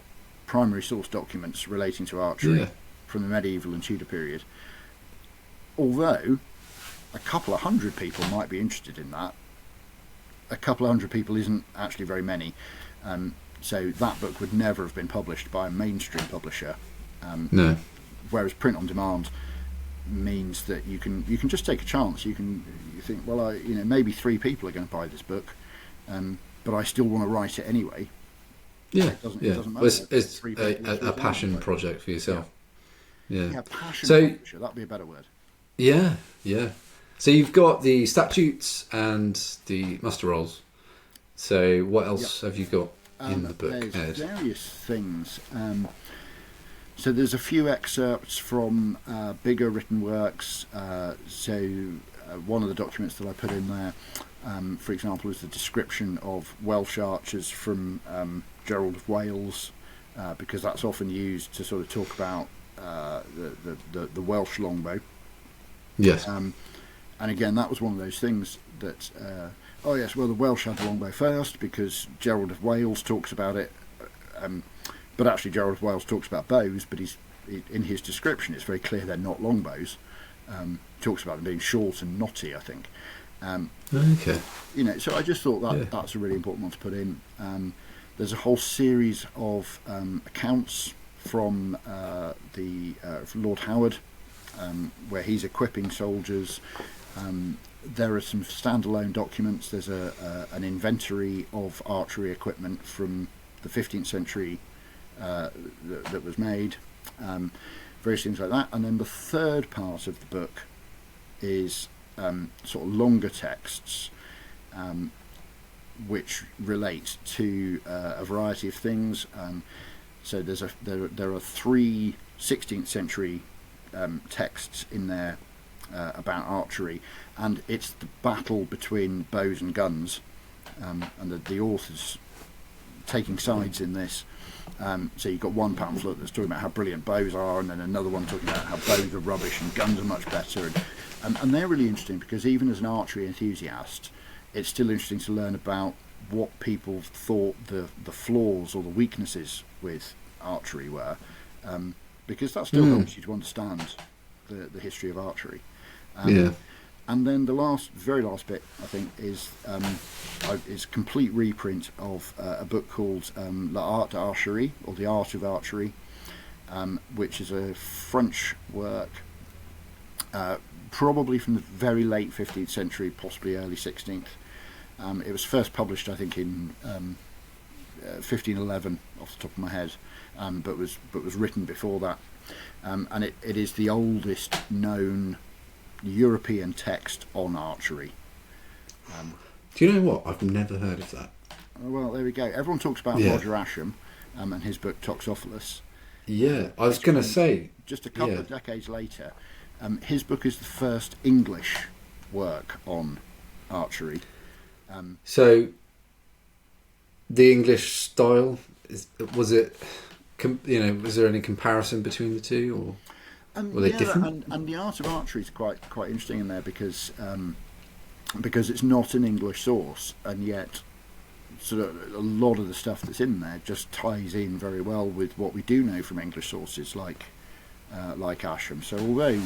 primary source documents relating to archery from the medieval and Tudor period. Although a couple of hundred people might be interested in that, a couple of hundred people isn't actually very many. So that book would never have been published by a mainstream publisher. No. Whereas print on demand means that you can just take a chance. You think, well, maybe 3 people are going to buy this book, but I still want to write it anyway. Yeah, it doesn't matter. Well, it's a passion project for yourself. Passion publisher, that'd be a better word. Yeah. So you've got the statutes and the muster rolls. So what else have you got in the book? There's various things. So there's a few excerpts from bigger written works. One of the documents that I put in there, for example, is the description of Welsh archers from Gerald of Wales, because that's often used to sort of talk about the Welsh longbow. Yes. And again, that was one of those things that, the Welsh had the longbow first because Gerald of Wales talks about it. But actually, Gerald of Wales talks about bows, but in his description, it's very clear they're not longbows. Talks about them being short and knotty, I think. Okay. So I just thought that's a really important one to put in. There's a whole series of accounts from Lord Howard, where he's equipping soldiers. There are some standalone documents. There's an inventory of archery equipment from the 15th century that was made, various things like that. And then the third part of the book is sort of longer texts, which relate to a variety of things. So there are 3 16th century texts in there about archery, and it's the battle between bows and guns, and the authors taking sides in this. So you've got one pamphlet that's talking about how brilliant bows are, and then another one talking about how bows are rubbish and guns are much better. And they're really interesting because even as an archery enthusiast, it's still interesting to learn about what people thought the flaws or the weaknesses with archery were, because that still helps you to understand the history of archery. And then the very last bit, I think, is a complete reprint of a book called L'Art d'Archery, or The Art of Archery, which is a French work, probably from the very late 15th century, possibly early 16th. It was first published, I think, in 1511, off the top of my head, but was written before that. And it is the oldest known European text on archery. Do you know what? I've never heard of that. Well, there we go. Everyone talks about Roger Ascham and his book Toxophilus, Yeah, I was going to say. Just a couple of decades later, his book is the first English work on archery. So, the English style, was it? Was there any comparison between the two, or were they different? And the art of archery is quite interesting in there because it's not an English source, and yet sort of a lot of the stuff that's in there just ties in very well with what we do know from English sources like Ashram. So although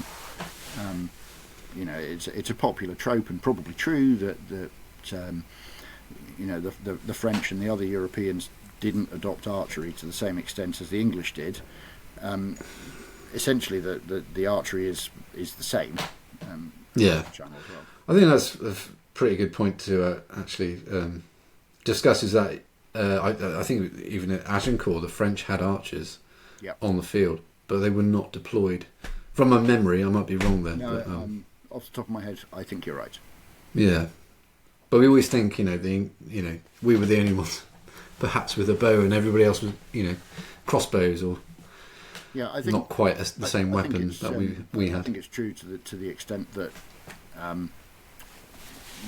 it's a popular trope and probably true that the French and the other Europeans didn't adopt archery to the same extent as the English did. Essentially, the archery is the same. Yeah, Channel as well. I think that's a pretty good point to actually discuss. Is that I think even at Agincourt, the French had archers on the field, but they were not deployed. From my memory, I might be wrong there. No, but, off the top of my head, I think you're right. Yeah, but we always think we were the only ones, perhaps with a bow, and everybody else was crossbows or I think not quite the same weapons that we had. I think it's true to the extent that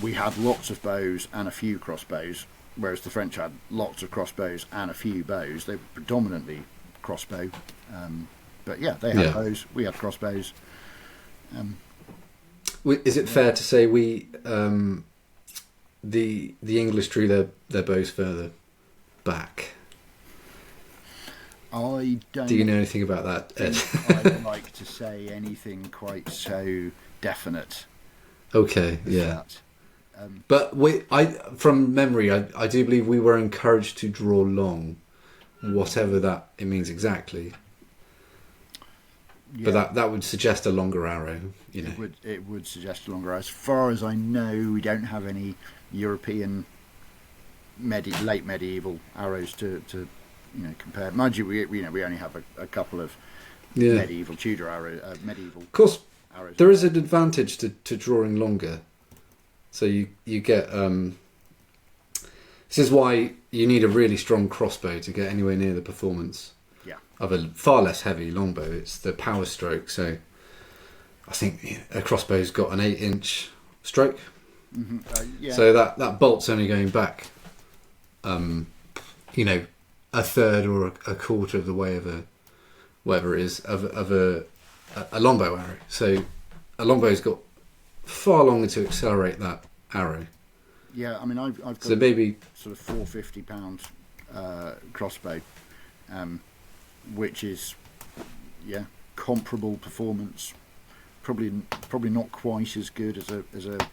we had lots of bows and a few crossbows, whereas the French had lots of crossbows and a few bows. They were predominantly crossbow, but they had bows. We had crossbows. Is it fair to say the English drew their bows further back? I don't. Do you know anything about that, Ed? I'd like to say anything quite so definite. Okay, yeah. But from memory, I do believe we were encouraged to draw long, whatever it means exactly. Yeah. But that would suggest a longer arrow, It would suggest a longer arrow. As far as I know, we don't have any European late medieval arrows to compare. Mind you, we only have a couple of medieval Tudor arrows, medieval. Of course, arrows. There is an advantage to drawing longer. So you get. This is why you need a really strong crossbow to get anywhere near the performance of a far less heavy longbow. It's the power stroke. So I think a crossbow's got an 8-inch stroke. Mm-hmm. So that bolt's only going back, a third or a quarter of the way of whatever it is of a longbow arrow. So a longbow's got far longer to accelerate that arrow. Yeah, I mean I've got so maybe sort of £450 crossbow, which is comparable performance. Probably not quite as good as a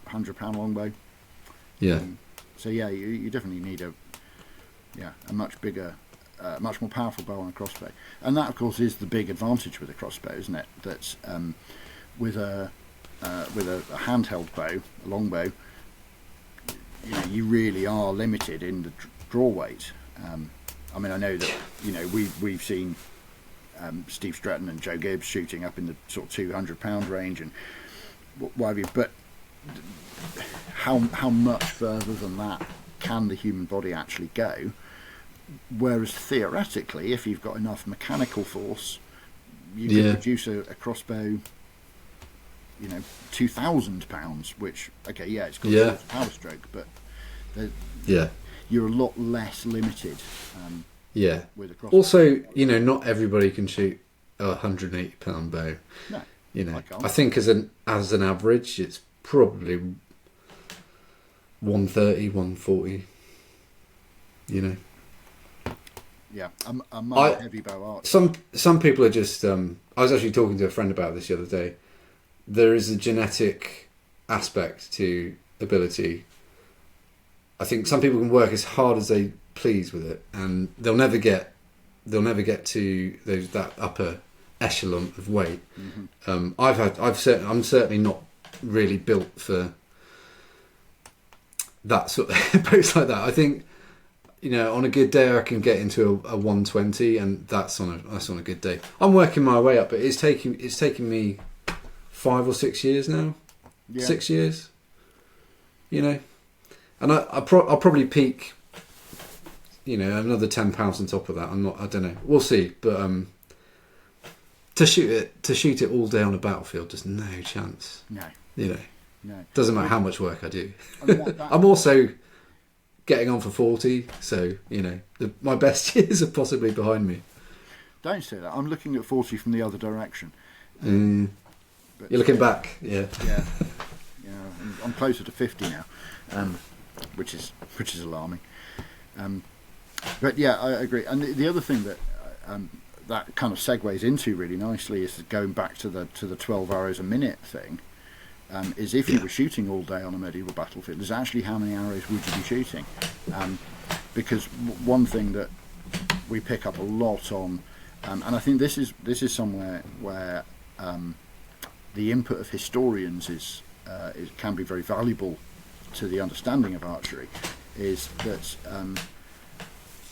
£100 longbow. Yeah. So you definitely need a much bigger, much more powerful bow on a crossbow, and that of course is the big advantage with a crossbow, isn't it? That with a handheld bow, a longbow, you really are limited in the draw weight. I mean, I know that we've seen Steve Stratton and Joe Gibbs shooting up in the sort of £200 range and what have you, but how much further than that can the human body actually go? Whereas theoretically, if you've got enough mechanical force, you could produce a crossbow, £2,000, which it's got a power stroke, but you're a lot less limited. With a crossbow. Also, not everybody can shoot a £180 bow. No, I think as an average, it's probably 130, 140. Yeah, a much heavy bow archer. Some people are just. I was actually talking to a friend about this the other day. There is a genetic aspect to ability. I think some people can work as hard as they please with it, and they'll never get to that upper echelon of weight. Mm-hmm. I'm certainly not really built for that sort of boats like that. I think on a good day I can get into a 120, and that's on a good day. I'm working my way up, but it's taking me 5 or 6 years now. 6 years, and I'll probably peak. Another £10 on top of that. I don't know. We'll see. But to shoot it all day on a battlefield, there's no chance. No. No. Doesn't matter how much work I do. I mean, I'm also getting on for 40, so my best years are possibly behind me. Don't say that. I'm looking at 40 from the other direction. You're looking back, yeah. Yeah. I'm closer to 50 now, which is alarming. But yeah, I agree. And the other thing that that kind of segues into really nicely is going back to the 12 arrows a minute thing. Is if you were shooting all day on a medieval battlefield, is actually how many arrows would you be shooting? Because one thing that we pick up a lot on, and I think this is somewhere where the input of historians can be very valuable to the understanding of archery, is that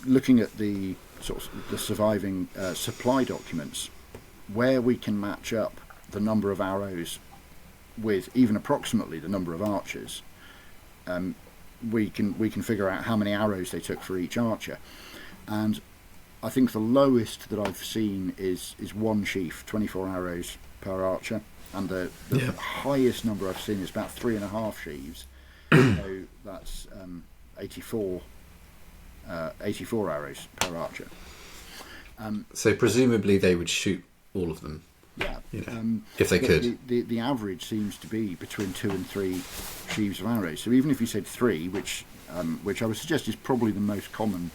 looking at the sort of the surviving supply documents, where we can match up the number of arrows with even approximately the number of archers, we can figure out how many arrows they took for each archer. And I think the lowest that I've seen is one sheaf, 24 arrows per archer, and the highest number I've seen is about 3.5 sheaves. So that's 84 arrows per archer. So presumably they would shoot all of them. Yeah, if they could. The average seems to be between 2 and 3 sheaves of arrows. So even if you said 3, which I would suggest is probably the most common,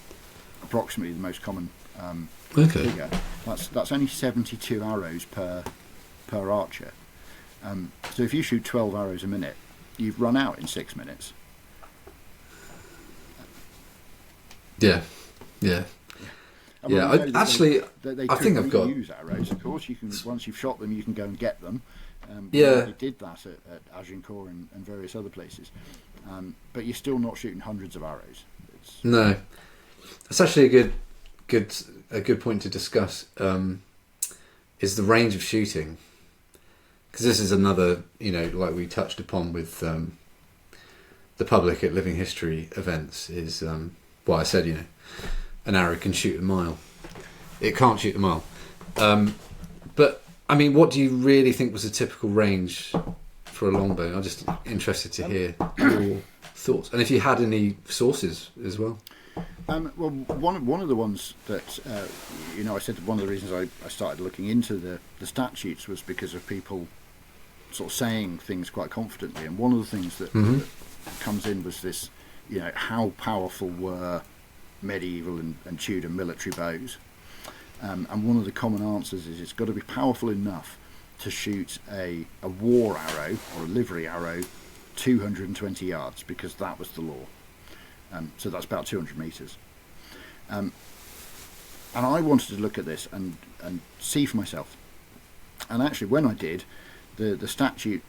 approximately the most common figure, that's only 72 arrows per archer. So if you shoot 12 arrows a minute, you've run out in 6 minutes. Yeah. I actually, I think I've got. Use arrows, of course. You can once you've shot them, you can go and get them. They did that at Agincourt and various other places, but you're still not shooting hundreds of arrows. No, that's actually a good point to discuss. Is the range of shooting, because this is another, like we touched upon with the public at Living History events, is what I said. An arrow can shoot a mile. It can't shoot a mile. But, I mean, what do you really think was a typical range for a longbow? I'm just interested to hear your thoughts. And if you had any sources as well. Well, one of the ones that, I said one of the reasons I started looking into the statutes was because of people sort of saying things quite confidently. And one of the things that comes in was this, how powerful were medieval and Tudor military bows, and one of the common answers is it's got to be powerful enough to shoot a war arrow or a livery arrow 220 yards, because that was the law. So that's about 200 metres. And I wanted to look at this and see for myself. And actually, when I did, the statute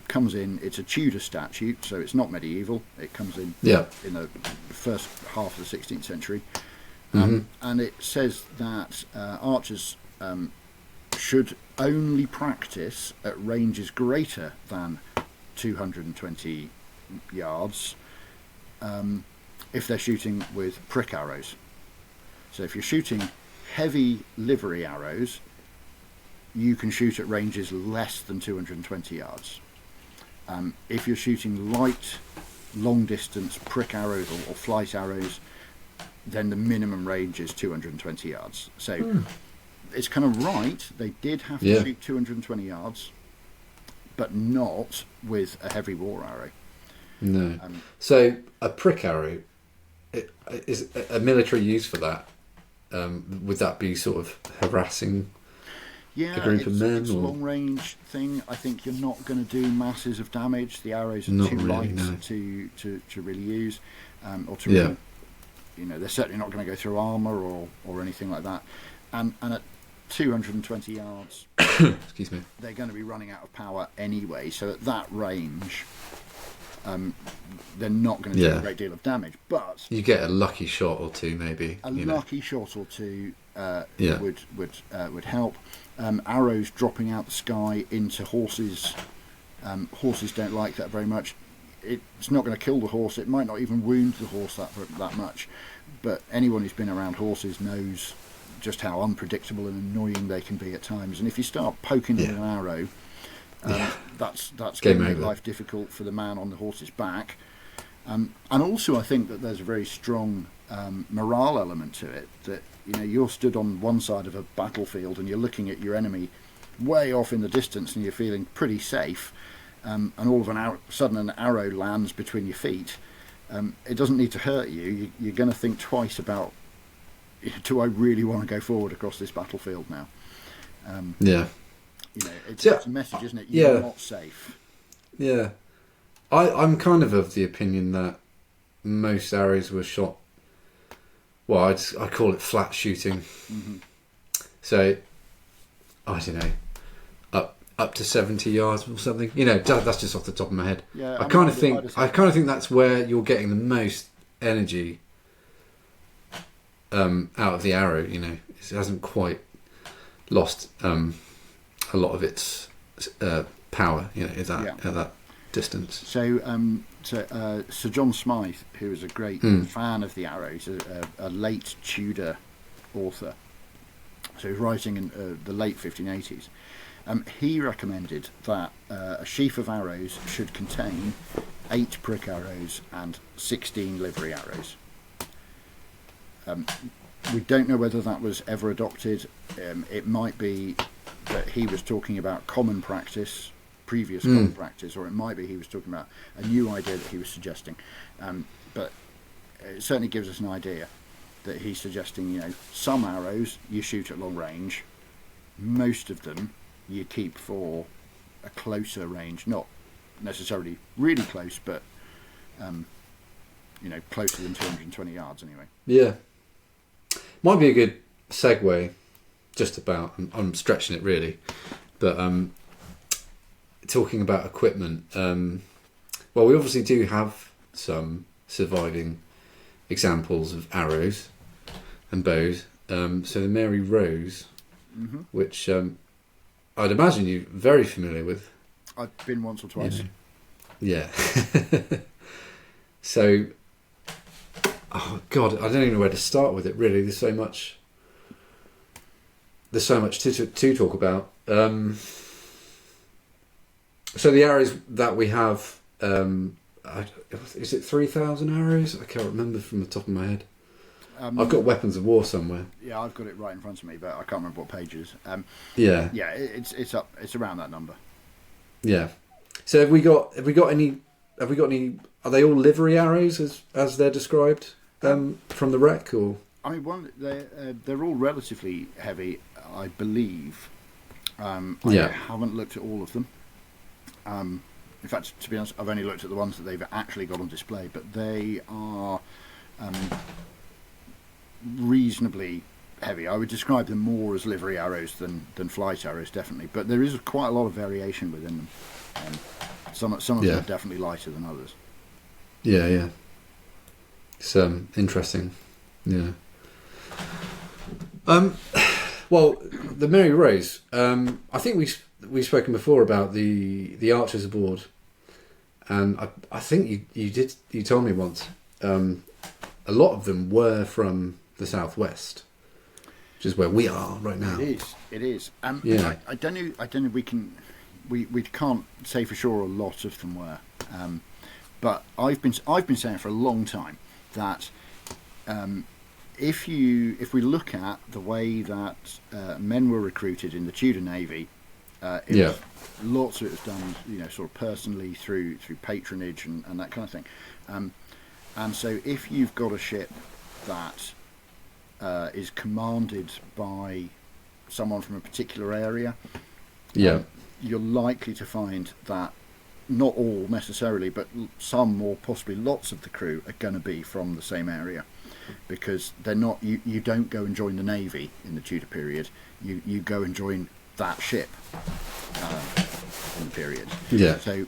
comes in. It's a Tudor statute, so it's not medieval. It comes in in the first half of the 16th century, and it says that archers should only practice at ranges greater than 220 yards if they're shooting with prick arrows. So if you're shooting heavy livery arrows, you can shoot at ranges less than 220 yards. If you're shooting light, long-distance prick arrows or flight arrows, then the minimum range is 220 yards. So it's kind of right. They did have to shoot 220 yards, but not with a heavy war arrow. No. So a prick arrow, is a military use for that? Would that be sort of harassing? Yeah, it's a long range thing. I think you're not going to do masses of damage. The arrows are too light to really use, or to really, they're certainly not going to go through armour or anything like that. And at 220 yards, excuse me, they're going to be running out of power anyway. So at that range, they're not going to do a great deal of damage. But you get a lucky shot or two, maybe. Lucky shot or two would help. Arrows dropping out the sky into horses. Horses don't like that very much. It's not going to kill the horse. It might not even wound the horse that much. But anyone who's been around horses knows just how unpredictable and annoying they can be at times. And if you start poking them with an arrow, that's going to make life difficult for the man on the horse's back. And also, I think that there's a very strong morale element to it. That you're stood on one side of a battlefield and you're looking at your enemy way off in the distance, and you're feeling pretty safe. And all of a sudden, an arrow lands between your feet. It doesn't need to hurt you. You're going to think twice about, do I really want to go forward across this battlefield now? It's a message, isn't it? You're not safe. Yeah. I'm kind of the opinion that most arrows were shot, well, I call it flat shooting. Mm-hmm. So, I don't know, up to 70 yards or something. That's just off the top of my head. Yeah, I kind of think that's where you're getting the most energy out of the arrow. It hasn't quite lost a lot of its power. At that distance. So, Sir John Smythe, who was a great fan of the arrows, a late Tudor author. So he was writing in the late 1580s. He recommended that a sheaf of arrows should contain 8 prick arrows and 16 livery arrows. We don't know whether that was ever adopted. It might be that he was talking about common practice, previous common practice, or it might be he was talking about a new idea that he was suggesting. But it certainly gives us an idea that he's suggesting, some arrows you shoot at long range, most of them you keep for a closer range, not necessarily really close, but closer than 220 yards anyway. Yeah, might be a good segue. Just about, I'm stretching it really, but talking about equipment. Well, we obviously do have some surviving examples of arrows and bows. So the Mary Rose, which I'd imagine you're very familiar with. I've been once or twice. Yeah. So, oh God, I don't even know where to start with it. Really, there's so much to talk about. So the arrows that we have, is it 3,000 arrows? I can't remember from the top of my head. I've got Weapons of War somewhere. Yeah, I've got it right in front of me, but I can't remember what page it is. Yeah, it's up. It's around that number. Yeah. So have we got any? Are they all livery arrows as they're described from the wreck, or? I mean, they're all relatively heavy, I believe. I haven't looked at all of them. In fact, to be honest, I've only looked at the ones that they've actually got on display, but they are reasonably heavy. I would describe them more as livery arrows than flight arrows, definitely. But there is quite a lot of variation within them. Some of them are definitely lighter than others. Yeah. It's interesting. Yeah. Well, the Mary Rose. I think we've spoken before about the archers aboard, and I think you told me once. A lot of them were from the southwest, which is where we are right now. It is. I don't know. We can't say for sure a lot of them were, but I've been saying for a long time that if we look at the way that men were recruited in the Tudor Navy, lots of it was done, sort of personally through patronage and that kind of thing. And so if you've got a ship that is commanded by someone from a particular area, you're likely to find that not all necessarily, but some or possibly lots of the crew are going to be from the same area, because they're not. You don't go and join the Navy in the Tudor period. You go and join that ship in the period. Yeah. So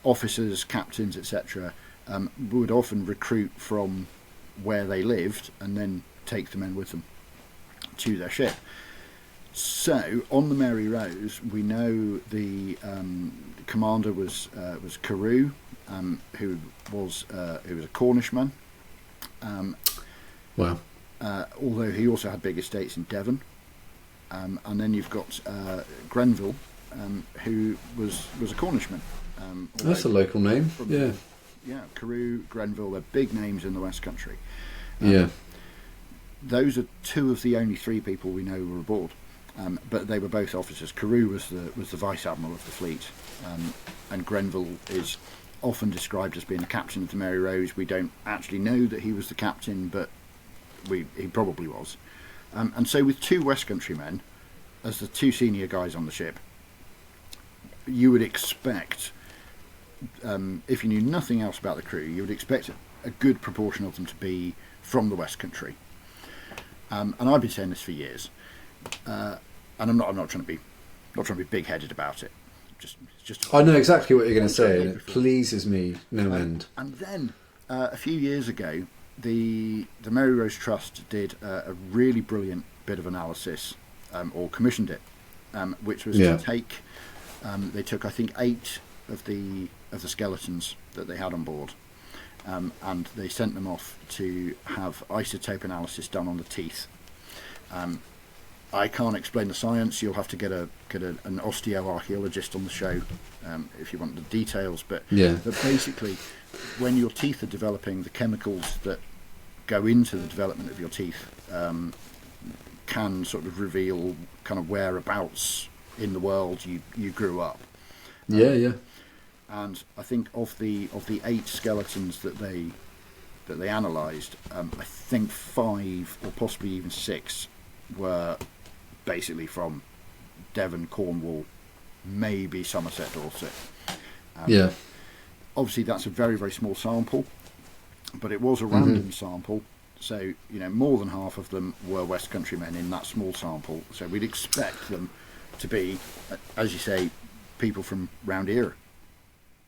officers, captains, etc., would often recruit from where they lived and then take the men with them to their ship. So on the Mary Rose, we know the commander was Carew, who was a Cornishman. Wow. although he also had big estates in Devon. And then you've got Grenville, who was a Cornishman. That's a local name. Yeah. Yeah, Carew, Grenville, they're big names in the West Country. Yeah. Those are two of the only three people we know were aboard. But they were both officers. Carew was the vice admiral of the fleet, and Grenville is often described as being the captain of the Mary Rose. We don't actually know that he was the captain, but he probably was. And so with two West Country men as the two senior guys on the ship, you would expect, if you knew nothing else about the crew, you would expect a good proportion of them to be from the West Country. And I've been saying this for years, and I'm not trying to be big-headed about it. Just I know exactly what you're going to say, and it pleases me no end. And then a few years ago, the Mary Rose Trust did a really brilliant bit of analysis, or commissioned it, which was to take. They took, I think, 8 of the skeletons that they had on board, and they sent them off to have isotope analysis done on the teeth. I can't explain the science. You'll have to get an osteoarchaeologist on the show if you want the details. But basically, when your teeth are developing, the chemicals that go into the development of your teeth can sort of reveal kind of whereabouts in the world you grew up. And I think of the 8 skeletons that they analysed, I think 5 or possibly even 6 were basically from Devon, Cornwall, maybe Somerset, Dorset. Obviously, that's a very, very small sample, but it was a random sample. So, more than half of them were West Country men in that small sample. So we'd expect them to be, as you say, people from round here.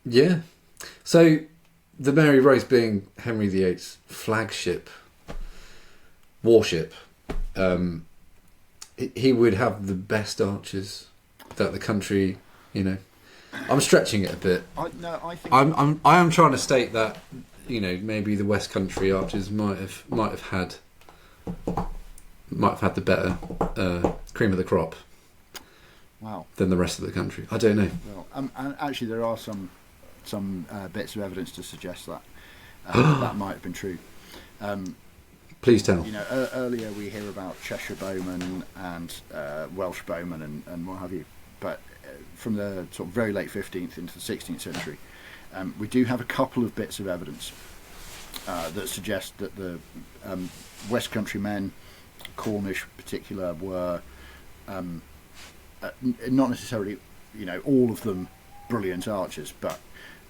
Yeah. So the Mary Rose being Henry VIII's flagship warship, he would have the best archers that the country, I'm stretching it a bit. I am trying to state that, maybe the West Country archers might have had the better cream of the crop. Wow. Than the rest of the country. I don't know. Well, and actually there are some bits of evidence to suggest that that might have been true. Please tell. Earlier we hear about Cheshire bowmen and Welsh bowmen and what have you, but from the sort of very late 15th into the 16th century, we do have a couple of bits of evidence that suggest that the West Country men, Cornish in particular, were not necessarily, all of them brilliant archers, but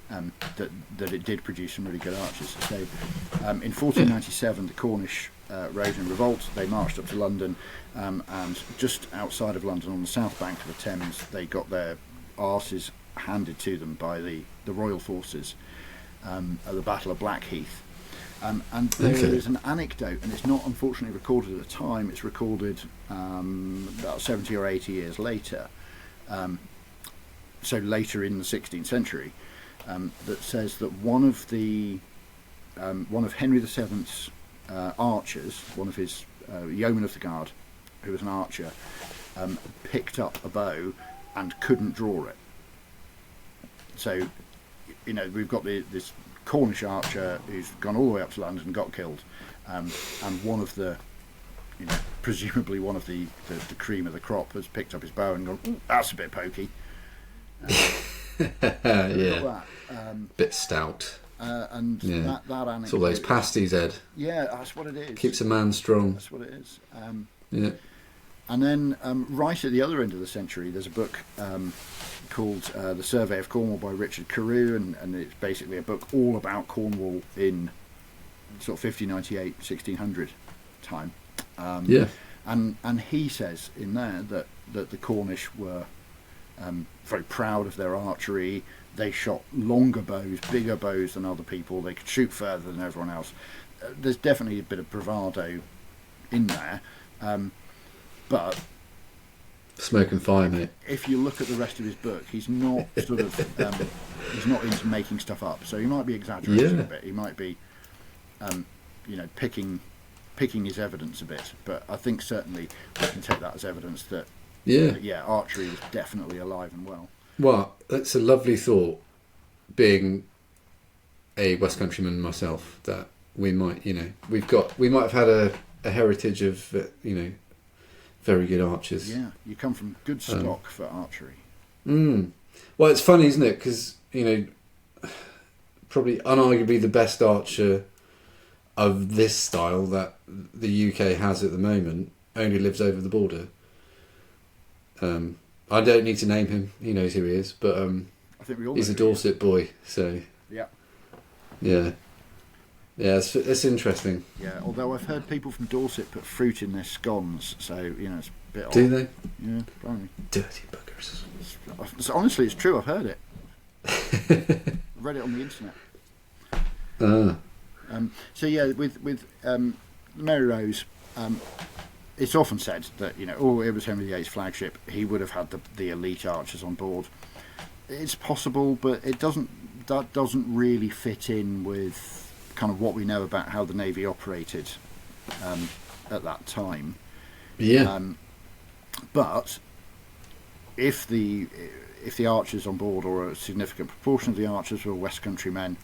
that it did produce some really good archers. So in 1497 the Cornish rose in revolt. They marched up to London, and just outside of London on the south bank of the Thames they got their arses handed to them by the royal forces at the Battle of Blackheath. And there is an anecdote, and it's not unfortunately recorded at the time, it's recorded about 70 or 80 years later, so later in the 16th century, that says that one of Henry VII's archers, one of his yeomen of the guard, who was an archer, picked up a bow and couldn't draw it. So, we've got this Cornish archer who's gone all the way up to London and got killed, and one of the, presumably one of the cream of the crop has picked up his bow and gone, "Ooh, that's a bit pokey." Bit stout. And that anecdote, it's all those pasties, Ed. Yeah, that's what it is. Keeps a man strong. That's what it is. And then right at the other end of the century, there's a book called The Survey of Cornwall by Richard Carew, and it's basically a book all about Cornwall in sort of 1598, 1600 time. And he says in there that the Cornish were very proud of their archery. They shot longer bows, bigger bows than other people. They could shoot further than everyone else. There's definitely a bit of bravado in there. But smoke and fire, mate. If you look at the rest of his book, he's not sort of he's not into making stuff up. So he might be exaggerating a bit. He might be picking picking his evidence a bit, but I think certainly we can take that as evidence that archery was definitely alive and well. Well, that's a lovely thought, being a West Countryman myself, that we might, we might have had a heritage of, very good archers. Yeah, you come from good stock for archery. Well, it's funny, isn't it? Because, probably unarguably the best archer of this style that the UK has at the moment only lives over the border. I don't need to name him; he knows who he is. But I think we all. He's a Dorset boy, so yeah. It's interesting. Yeah, although I've heard people from Dorset put fruit in their scones, so it's a bit. Do odd. they? Yeah, probably. Dirty buggers. Honestly, it's true. I've heard it. I've read it on the internet. So yeah, with Mary Rose, it's often said that it was Henry VIII's flagship. He would have had the elite archers on board. It's possible, but that doesn't really fit in with kind of what we know about how the Navy operated at that time. Yeah. But if the archers on board, or a significant proportion of the archers, were West Country men,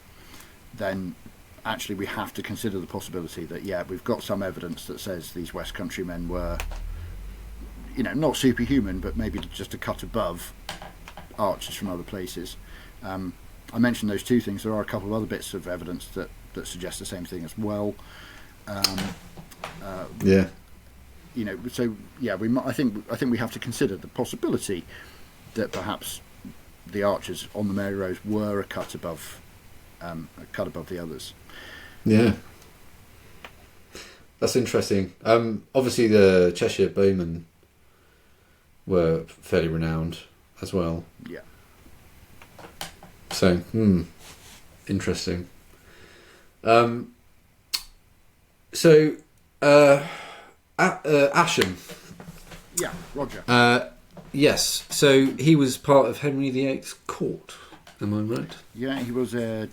then actually we have to consider the possibility that we've got some evidence that says these West Country men were not superhuman, but maybe just a cut above archers from other places. I mentioned those two things. There are a couple of other bits of evidence that suggest the same thing as well. I think we have to consider the possibility that perhaps the archers on the Mary Rose were a cut above the others. Yeah, that's interesting. Obviously, the Cheshire Bowmen were fairly renowned as well. Yeah. So, interesting. Ascham. Yeah, Roger. Yes. So he was part of Henry VIII's court. Am I right? Yeah, he was a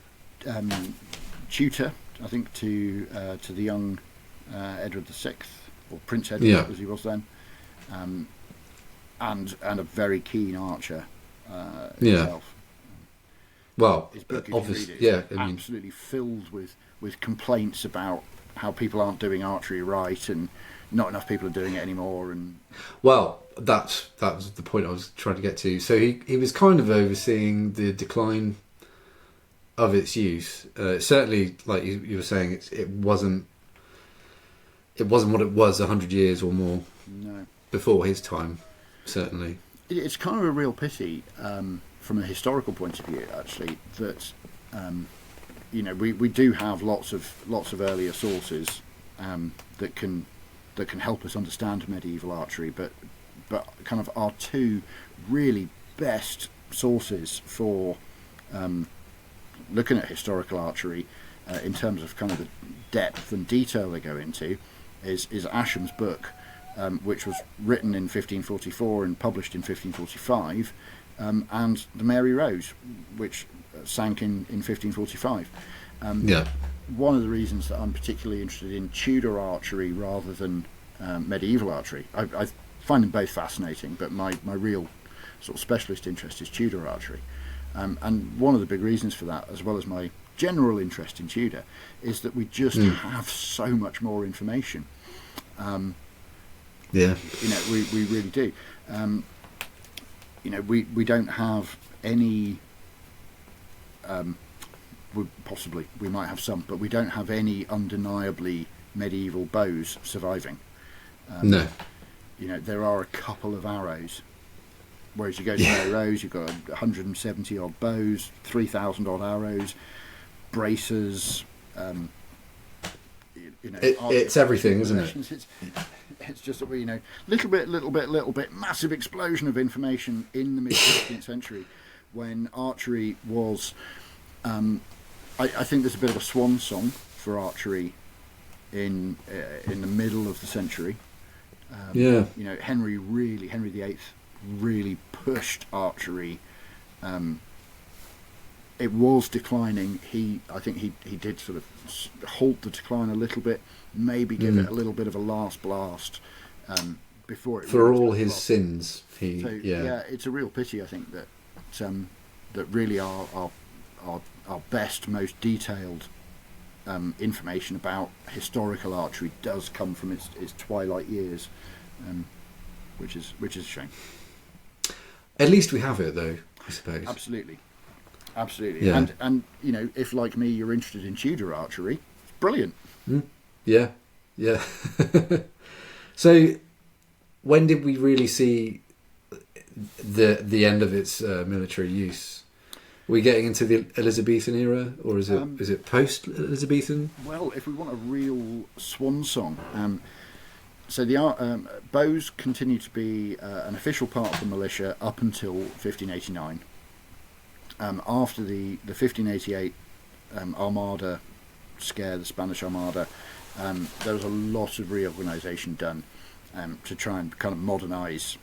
tutor, I think, to the young Edward VI, or Prince Edward as he was then, and a very keen archer himself. Well, his book, obviously, absolutely filled with complaints about how people aren't doing archery right, and not enough people are doing it anymore. And well, that was the point I was trying to get to. So he was kind of overseeing the decline of its use. Certainly, like you were saying, it wasn't what it was 100 years or more before his time. Certainly, it's kind of a real pity from a historical point of view, actually, that we do have lots of earlier sources that can help us understand medieval archery, but kind of our two really best sources for looking at historical archery in terms of kind of the depth and detail they go into is Ascham's book, which was written in 1544 and published in 1545, and the Mary Rose, which sank in 1545. One of the reasons that I'm particularly interested in Tudor archery rather than medieval archery, I find them both fascinating, but my real sort of specialist interest is Tudor archery. And one of the big reasons for that, as well as my general interest in Tudor, is that we just have so much more information. We really do. We don't have any. We might have some, but we don't have any undeniably medieval bows surviving. There are a couple of arrows. Whereas you go to Mary Rose, you've got 170 odd bows, 3,000 odd arrows, bracers. It's everything, isn't it? It's just that we, little bit, massive explosion of information in the mid 16th century, when archery was. I think there's a bit of a swan song for archery in the middle of the century. Henry VIII really pushed archery it was declining. I think he did sort of halt the decline a little bit, maybe give it a little bit of a last blast before it. For all his sins, it's a real pity. I think that that really our best, most detailed information about historical archery does come from its twilight years, which is a shame. At least we have it, though, I suppose. Absolutely. Yeah. And you know, if like me you're interested in Tudor archery, it's brilliant. Yeah. So when did we really see the end of its military use? Are we getting into the Elizabethan era, or is it post Elizabethan? Well, if we want a real swan song, so the bows continue to be an official part of the militia up until 1589. After the 1588 Armada scare, the Spanish Armada, there was a lot of reorganisation done to try and kind of modernise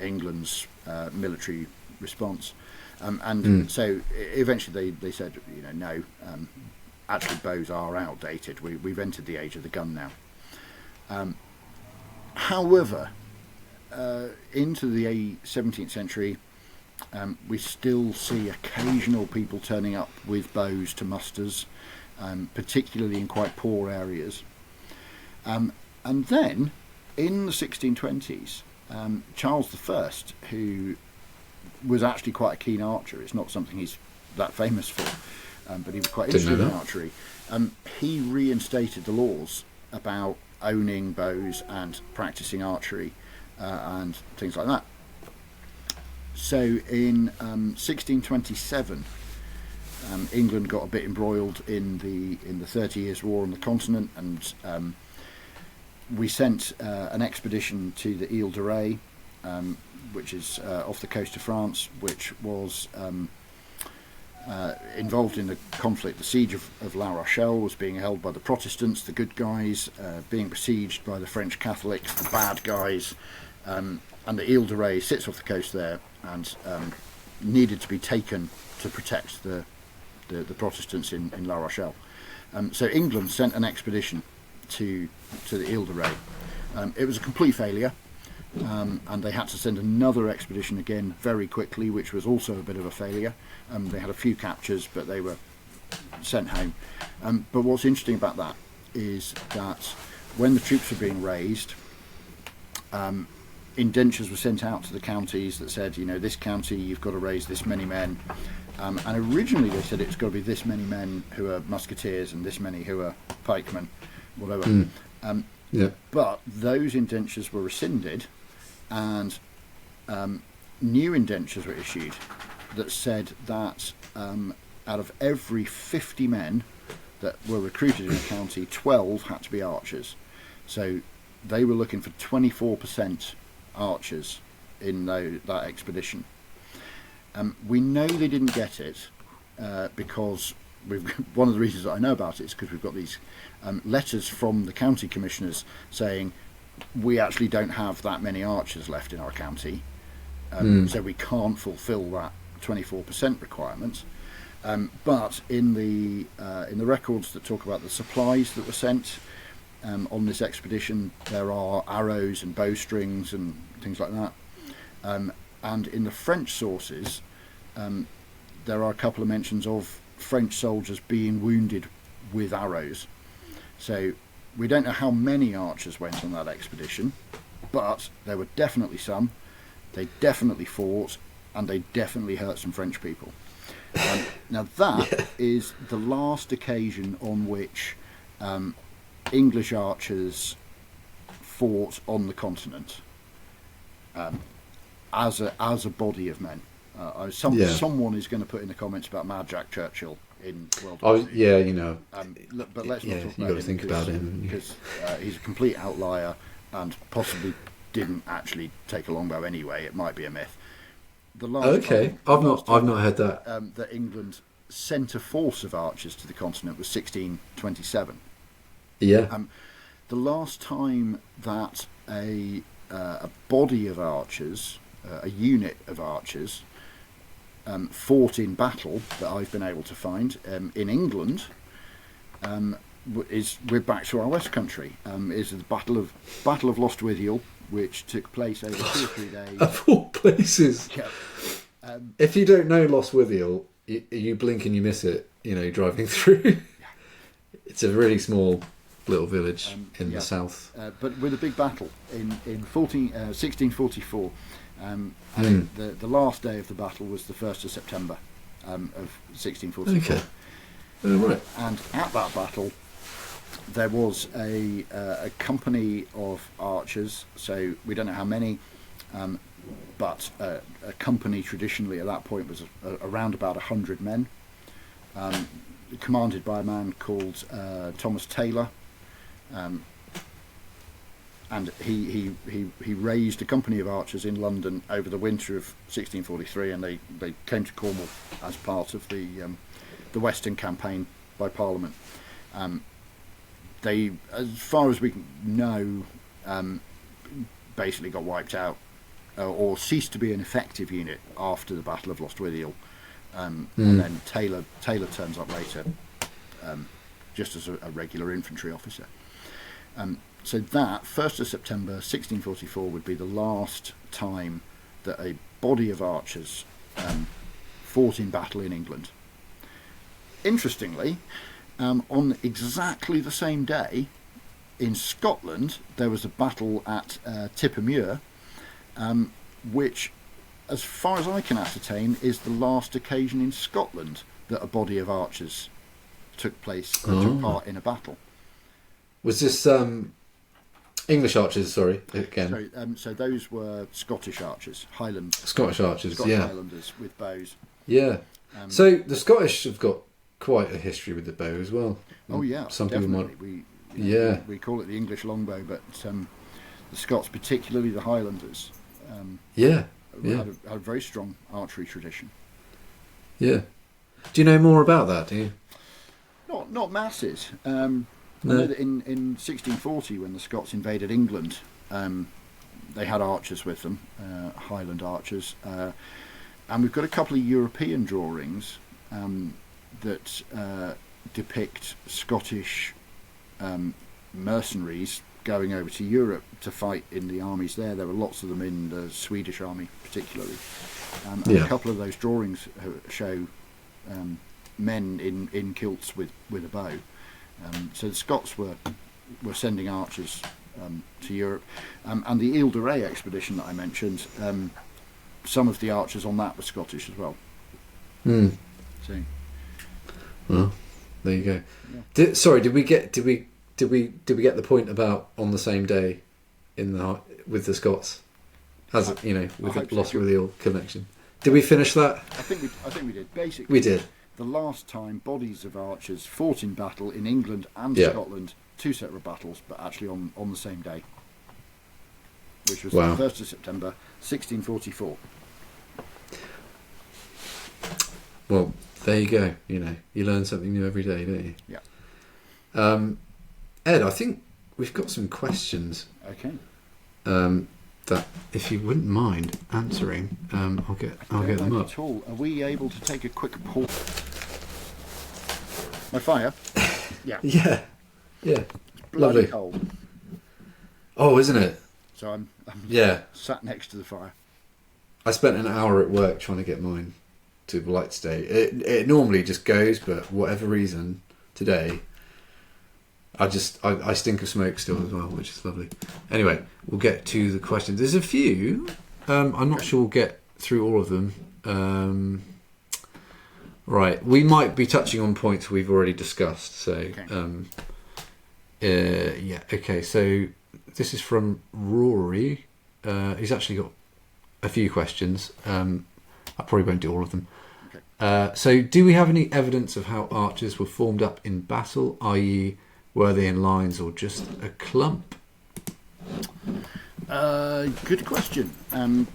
England's military response. So eventually they said, you know, no, actually bows are outdated. We've entered the age of the gun now. However, into the 17th century, we still see occasional people turning up with bows to musters, particularly in quite poor areas. And then, in the 1620s, Charles I, who was actually quite a keen archer, it's not something he's that famous for, but he was quite interested in archery, he reinstated the laws about owning bows and practicing archery and things like that. So in 1627, England got a bit embroiled in the 30 Years' War on the continent, and we sent an expedition to the Ile de Ré, which is off the coast of France, which was involved in the conflict. The siege of La Rochelle was being held by the Protestants, the good guys, being besieged by the French Catholics, the bad guys, and the Ile de Ré sits off the coast there and needed to be taken to protect the Protestants in La Rochelle. So England sent an expedition to the Ile de Ré. It was a complete failure. And they had to send another expedition again very quickly, which was also a bit of a failure. They had a few captures, but they were sent home. But what's interesting about that is that when the troops were being raised, indentures were sent out to the counties that said, you know, this county you've got to raise this many men. And originally they said it's got to be this many men who are musketeers and this many who are pikemen, whatever. But those indentures were rescinded, and new indentures were issued that said that out of every 50 men that were recruited in a county, 12 had to be archers. So they were looking for 24% archers in that expedition. We know they didn't get it because one of the reasons that I know about it is because we've got these letters from the county commissioners saying we actually don't have that many archers left in our county, so we can't fulfil that 24% requirement. But in the records that talk about the supplies that were sent on this expedition, there are arrows and bowstrings and things like that. And in the French sources, there are a couple of mentions of French soldiers being wounded with arrows. So we don't know how many archers went on that expedition, but there were definitely some. They definitely fought, and they definitely hurt some French people. Now that is the last occasion on which English archers fought on the continent as a body of men. Someone is going to put in the comments about Mad Jack Churchill in World War II. Yeah, you know. But let's not talk about him because he's a complete outlier and possibly didn't actually take a longbow anyway. It might be a myth. I've not heard that. That England sent a force of archers to the continent was 1627. Yeah. The last time that a body of archers, a unit of archers, fought in battle that I've been able to find in England we're back to our West Country. Is the Battle of Lostwithiel, which took place over 2 or 3 days. Of all places. Yeah. If you don't know Lostwithiel, you blink and you miss it. Driving through. Yeah. It's a really small little village in the south. But with a big battle in 1644. The last day of the battle was the 1st of September of 1644. Okay. Right. And at that battle, there was a company of archers. So we don't know how many, but a company traditionally at that point was around about 100 men, commanded by a man called Thomas Taylor. And he raised a company of archers in London over the winter of 1643, and they came to Cornwall as part of the Western campaign by Parliament. They, as far as we know, basically got wiped out or ceased to be an effective unit after the Battle of Lostwithiel, and then Taylor turns up later, just as a regular infantry officer. So that 1st of September 1644 would be the last time that a body of archers fought in battle in England. Interestingly, on exactly the same day in Scotland there was a battle at Tippermuir, which, as far as I can ascertain, is the last occasion in Scotland that a body of archers took part in a battle. Was this English archers? Sorry, again. So those were Scottish archers, Scottish archers, yeah. Highlanders with bows. Yeah. So the Scottish have got quite a history with the bow as well. Oh yeah, some definitely. People might. We call it the English longbow, but the Scots, particularly the Highlanders, had a very strong archery tradition. Yeah. Do you know more about that? Do you? Not masses. I know that in 1640, when the Scots invaded England, they had archers with them, Highland archers, and we've got a couple of European drawings that depict Scottish mercenaries going over to Europe to fight in the armies there. There were lots of them in the Swedish army, particularly, and a couple of those drawings show men in kilts with a bow. So the Scots were sending archers to Europe, and the Ile de Ré expedition that I mentioned, some of the archers on that were Scottish as well. So, well, there you go. Yeah. Did we get the point about on the same day with the Scots, with the Lostwithiel connection? Did we finish that? I think we did. Basically, we did. The last time bodies of archers fought in battle in England and Scotland, 2 separate battles, but actually on the same day, which was the 1st of September 1644. Well, there you go. You learn something new every day, don't you? Yeah. Ed, I think we've got some questions. Okay. That, if you wouldn't mind answering, I'll get them up. At all. Are we able to take a quick pause? My fire. Yeah. Yeah. It's bloody Lovely. cold. Oh, isn't it? So I'm sat next to the fire. I spent an hour at work trying to get mine to light today. It normally just goes, but whatever reason today, I stink of smoke still as well, which is lovely. Anyway, we'll get to the questions. There's a few. I'm not sure we'll get through all of them. Right, we might be touching on points we've already discussed. So, okay. So this is from Rory. He's actually got a few questions. I probably won't do all of them. Okay. So, do we have any evidence of how archers were formed up in battle, i.e., were they in lines or just a clump? Good question.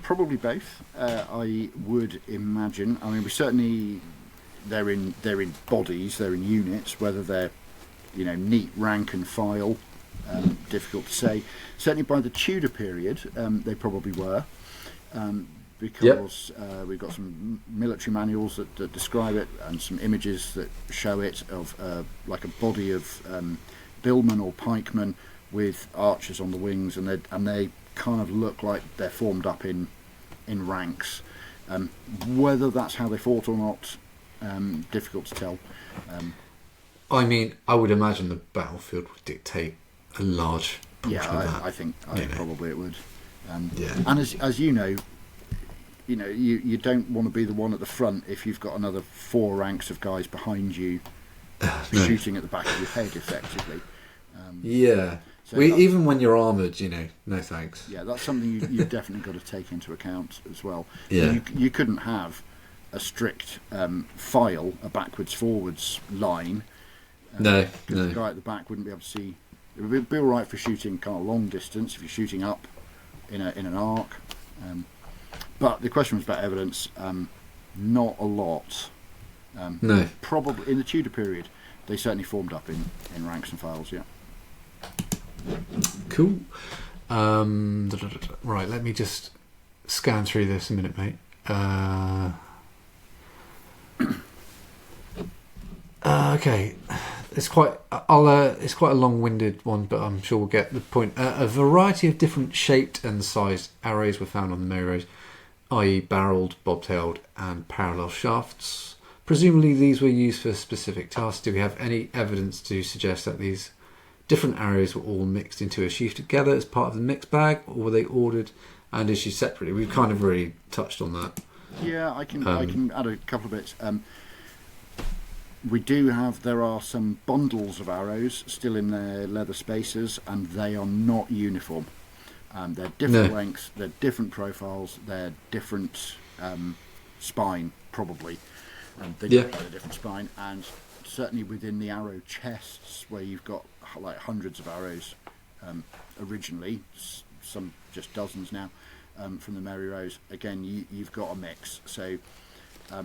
Probably both. I would imagine. I mean, they're in bodies, they're in units. Whether they're neat rank and file, difficult to say. Certainly by the Tudor period, they probably were, because we've got some military manuals that describe it, and some images that show it of like a body of billmen or pikemen with archers on the wings, and they kind of look like they're formed up in ranks. Whether that's how they fought or not, difficult to tell. I mean, I would imagine the battlefield would dictate a large portion of that. I think probably it would. And as you don't want to be the one at the front if you've got another 4 ranks of guys behind you shooting at the back of your head, effectively. So even when you're armoured, no thanks. Yeah, that's something you've definitely got to take into account as well. Yeah. You couldn't have a strict file, a backwards-forwards line. No. The guy at the back wouldn't be able to see. It would be all right for shooting kind of long distance if you're shooting up in an arc. But the question was about evidence. Not a lot. No. Probably in the Tudor period, they certainly formed up in ranks and files. Yeah. Cool. Right, let me just scan through this a minute, mate. Okay, it's quite a long-winded one, but I'm sure we'll get the point. A variety of different shaped and sized arrows were found on the Mary Rose, i.e. barrelled, bobtailed and parallel shafts. Presumably these were used for specific tasks. Do we have any evidence to suggest that these different arrows were all mixed into a sheaf together as part of the mixed bag, or were they ordered and issued separately? We've kind of already touched on that. Yeah, I can add a couple of bits. There are some bundles of arrows still in their leather spacers, and they are not uniform. They're different lengths, they're different profiles, they're different spine, probably. They look like a different spine, and certainly within the arrow chests, where you've got like hundreds of arrows originally, some just dozens now, from the Mary Rose. Again, you've got a mix. So I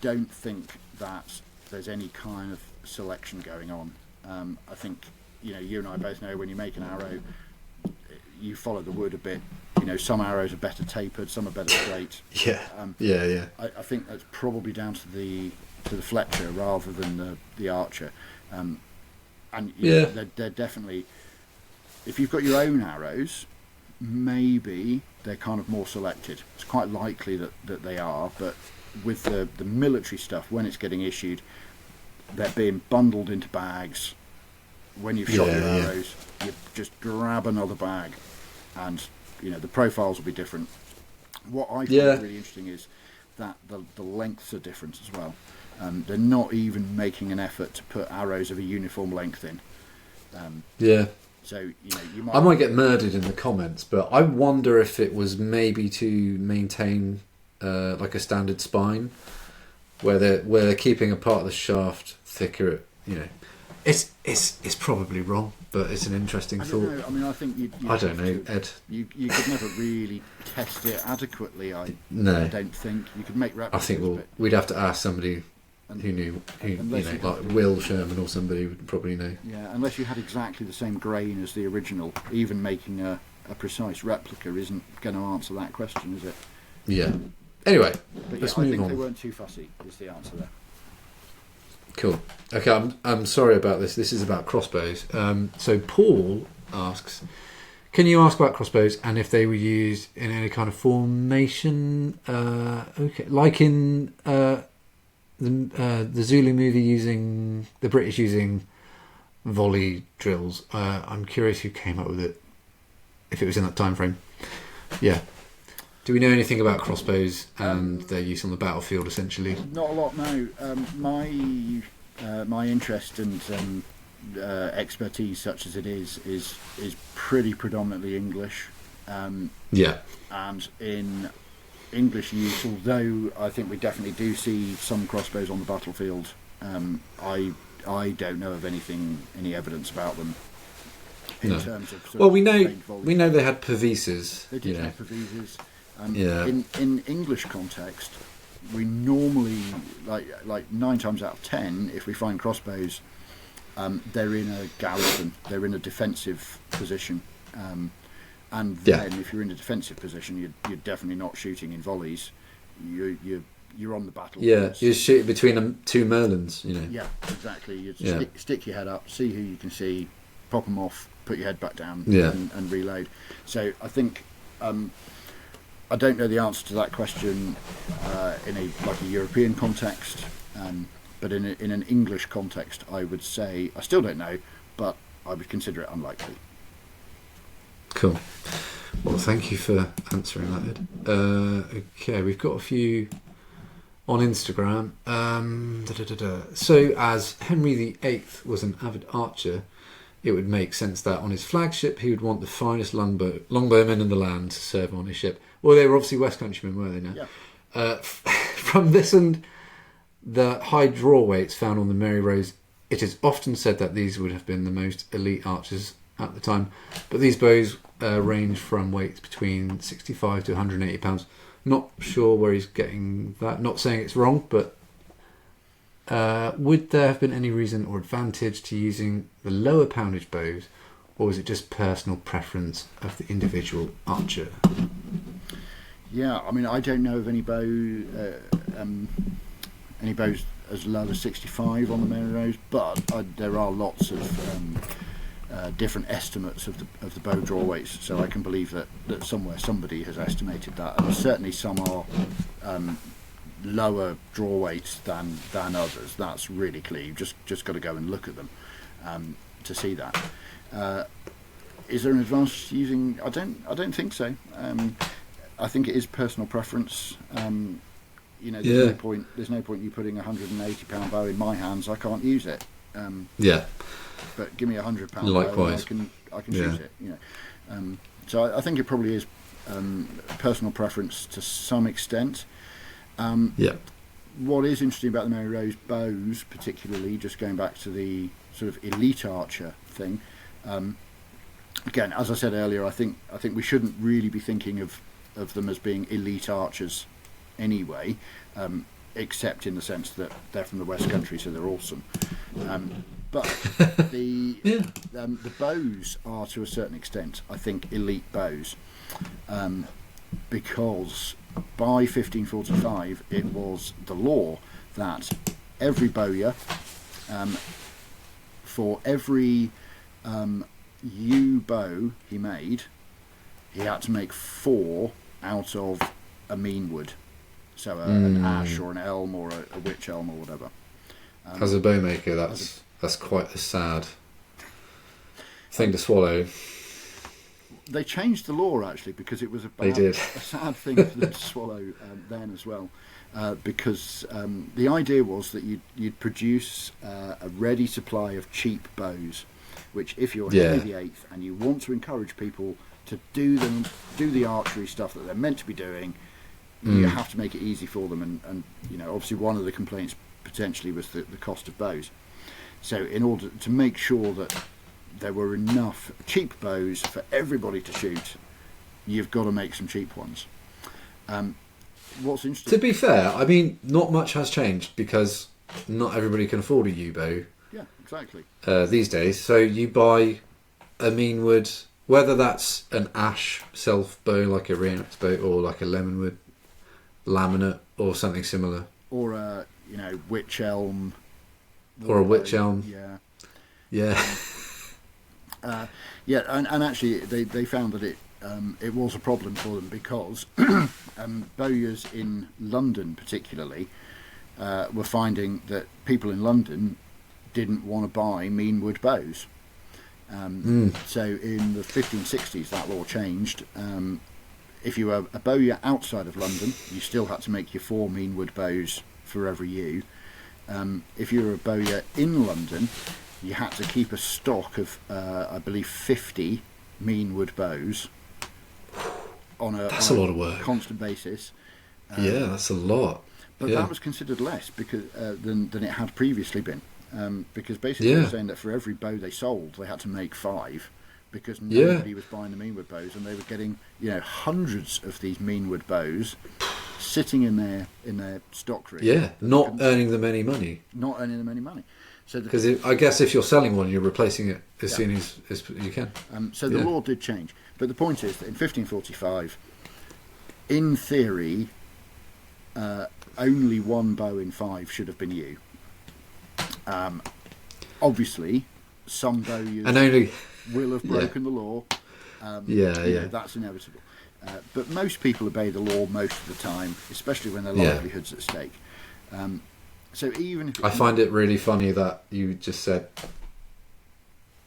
don't think that there's any kind of selection going on. I think you and I both know when you make an arrow, you follow the wood a bit. Some arrows are better tapered, some are better straight. I think that's probably down to the fletcher rather than the archer. They're definitely, if you've got your own arrows, maybe they're kind of more selected. It's quite likely that they are, but with the military stuff, when it's getting issued, they're being bundled into bags. When you've shot your arrows, you just grab another bag, and the profiles will be different. What I find really interesting is that the lengths are different as well. They're not even making an effort to put arrows of a uniform length in. So I might get murdered in the comments, but I wonder if it was maybe to maintain like a standard spine, where they're keeping a part of the shaft thicker. It's probably wrong, but it's an interesting thought. I mean, I think I don't know, Ed. You could never really test it adequately. I don't think you could make replicas. I think we'd have to ask somebody who knew, like Will Sherman or somebody would probably know. Yeah, unless you had exactly the same grain as the original, even making a precise replica isn't going to answer that question, is it? Yeah. Anyway, but let's move on. I think they weren't too fussy, is the answer there. Cool. Okay, I'm sorry about this. This is about crossbows. So Paul asks, can you ask about crossbows and if they were used in any kind of formation? Like in the Zulu movie, the British using volley drills. I'm curious who came up with it, if it was in that time frame. Yeah. Do we know anything about crossbows and their use on the battlefield, essentially? Not a lot, no. My interest and expertise, such as it is pretty predominantly English. And in English use, although I think we definitely do see some crossbows on the battlefield, I don't know of any evidence about them. In terms of we know they had pervises. They did have pervises. In English context, we normally, like 9 times out of 10, if we find crossbows, they're in a garrison, they're in a defensive position, And then if you're in a defensive position, you're definitely not shooting in volleys. You're on the battle. Yeah, you're shooting between two Merlins, you know. Yeah, exactly. You stick your head up, see who you can see, pop them off, put your head back down, and reload. So I think I don't know the answer to that question in a European context, but in an English context, I would say I still don't know, but I would consider it unlikely. Cool. Well, thank you for answering that, Ed. Okay, we've got a few on Instagram. So, as Henry VIII was an avid archer, it would make sense that on his flagship he would want the finest longbowmen in the land to serve on his ship. Well, they were obviously West Countrymen, weren't they now? Yeah. From this and the high draw weights found on the Mary Rose, it is often said that these would have been the most elite archers at the time, but these bows range from weights between 65 to 180 pounds. Not sure where he's getting that. Not saying it's wrong, but would there have been any reason or advantage to using the lower poundage bows, or is it just personal preference of the individual archer? Yeah, I mean, I don't know of any bows as low as 65 on the Mary Rose, but there are lots of different estimates of the bow draw weights, so I can believe that somewhere somebody has estimated that, and certainly some are lower draw weights than others. That's really clear. You've just got to go and look at them to see that. Is there an advantage to using? I don't think so. I think it is personal preference. There's no point you putting a £180 bow in my hands. I can't use it. But give me £100 bow, and I can shoot it. So I think it probably is personal preference to some extent. What is interesting about the Mary Rose bows, particularly, just going back to the sort of elite archer thing. Again, as I said earlier, I think we shouldn't really be thinking of them as being elite archers anyway, except in the sense that they're from the West Country, so they're awesome. But the bows are, to a certain extent, I think, elite bows, because by 1545 it was the law that every bowyer, for every yew bow he made, he had to make 4 out of a mean wood, so an ash or an elm or a wych elm or whatever. As a bowmaker, that's quite a sad thing to swallow. They changed the law, actually, because it was a sad thing for them to swallow then as well, because the idea was that you'd produce a ready supply of cheap bows, which, if you're Henry VIII and you want to encourage people to do the archery stuff that they're meant to be doing, you have to make it easy for them, and obviously one of the complaints potentially was the cost of bows. So in order to make sure that there were enough cheap bows for everybody to shoot, you've got to make some cheap ones. What's interesting, to be fair, I mean, not much has changed, because not everybody can afford a yew bow. Yeah, exactly. These days, so you buy a mean wood, whether that's an ash self bow like a Reenax bow, or like a lemonwood laminate or something similar, or a wych elm, or a wych elm. And actually they found that it was a problem for them, because bowyers in London particularly were finding that people in London didn't want to buy mean wood bows. So in the 1560s that law changed. If you were a bowyer outside of London, you still had to make your 4 mean wood bows for every yew. If you were a bowyer in London, you had to keep a stock of, I believe, 50 mean wood bows on a lot of work, constant basis. That's a lot. But that was considered less because than it had previously been, because basically they were saying that for every bow they sold, they had to make 5, because nobody was buying the meanwood bows, and they were getting hundreds of these meanwood bows sitting in their stock room. Not earning them any money. So because I guess if you're selling one, you're replacing it as soon as you can. So the law did change, but the point is that in 1545, in theory, only one bow in 5 should have been yew. Obviously, some bow users will have broken the law. That's inevitable. But most people obey the law most of the time, especially when their livelihood's at stake. So even if I find it really funny that you just said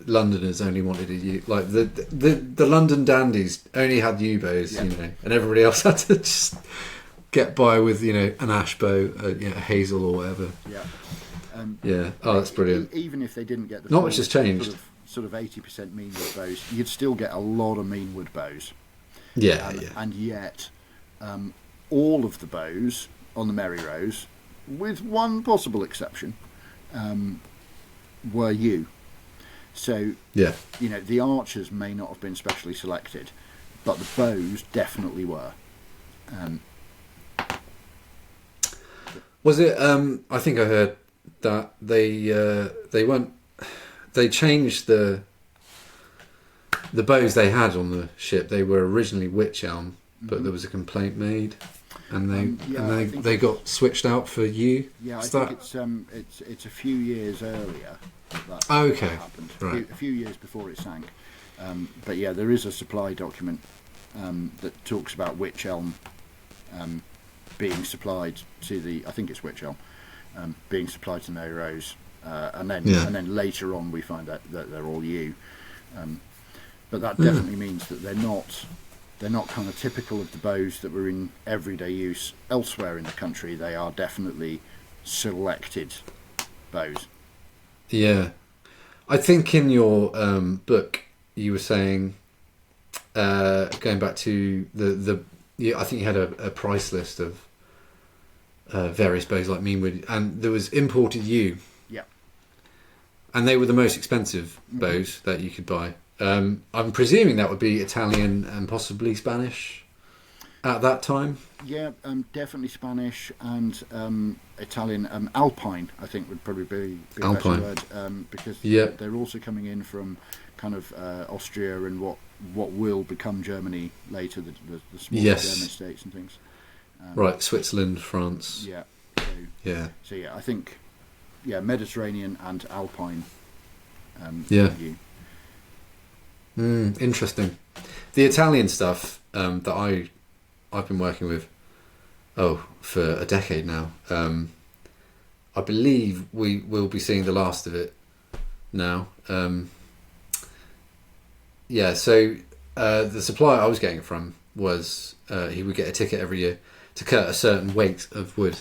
Londoners only wanted a yew. Like the London dandies only had yew bows, and everybody else had to just get by with an ash bow, a hazel or whatever. Oh, that's brilliant. Even if they didn't get the not much has changed. Sort of 80% meanwood bows, you'd still get a lot of meanwood bows. And yet, all of the bows on the Merry Rose, with one possible exception, were yew. So the archers may not have been specially selected, but the bows definitely were. Was it? I think I heard that they changed the bows they had on the ship. They were originally wych elm, but there was a complaint made, and they got switched out for yew. Yeah, I think it's a few years earlier that happened. Right. A few years before it sank. But yeah, there is a supply document that talks about wych elm being supplied to the. I think it's wych elm being supplied to Mary Rose, and then later on we find out that they're all yew. But that definitely means that they're not kind of typical of the bows that were in everyday use elsewhere in the country. They are definitely selected bows. Yeah, I think in your book you were saying, going back to I think you had a price list of various bows like meanwood, and there was imported yew. Yeah, and they were the most expensive bows that you could buy. I'm presuming that would be Italian and possibly Spanish at that time. Yeah, definitely Spanish and Italian. Alpine, I think, would probably be a better word, because they're also coming in from kind of Austria and what will become Germany later, the small German states and things. Right, Switzerland, France. Yeah. So I think Mediterranean and Alpine. Interesting. The Italian stuff that I've been working with for a decade now. I believe we will be seeing the last of it now. So the supplier I was getting it from was he would get a ticket every year to cut a certain weight of wood,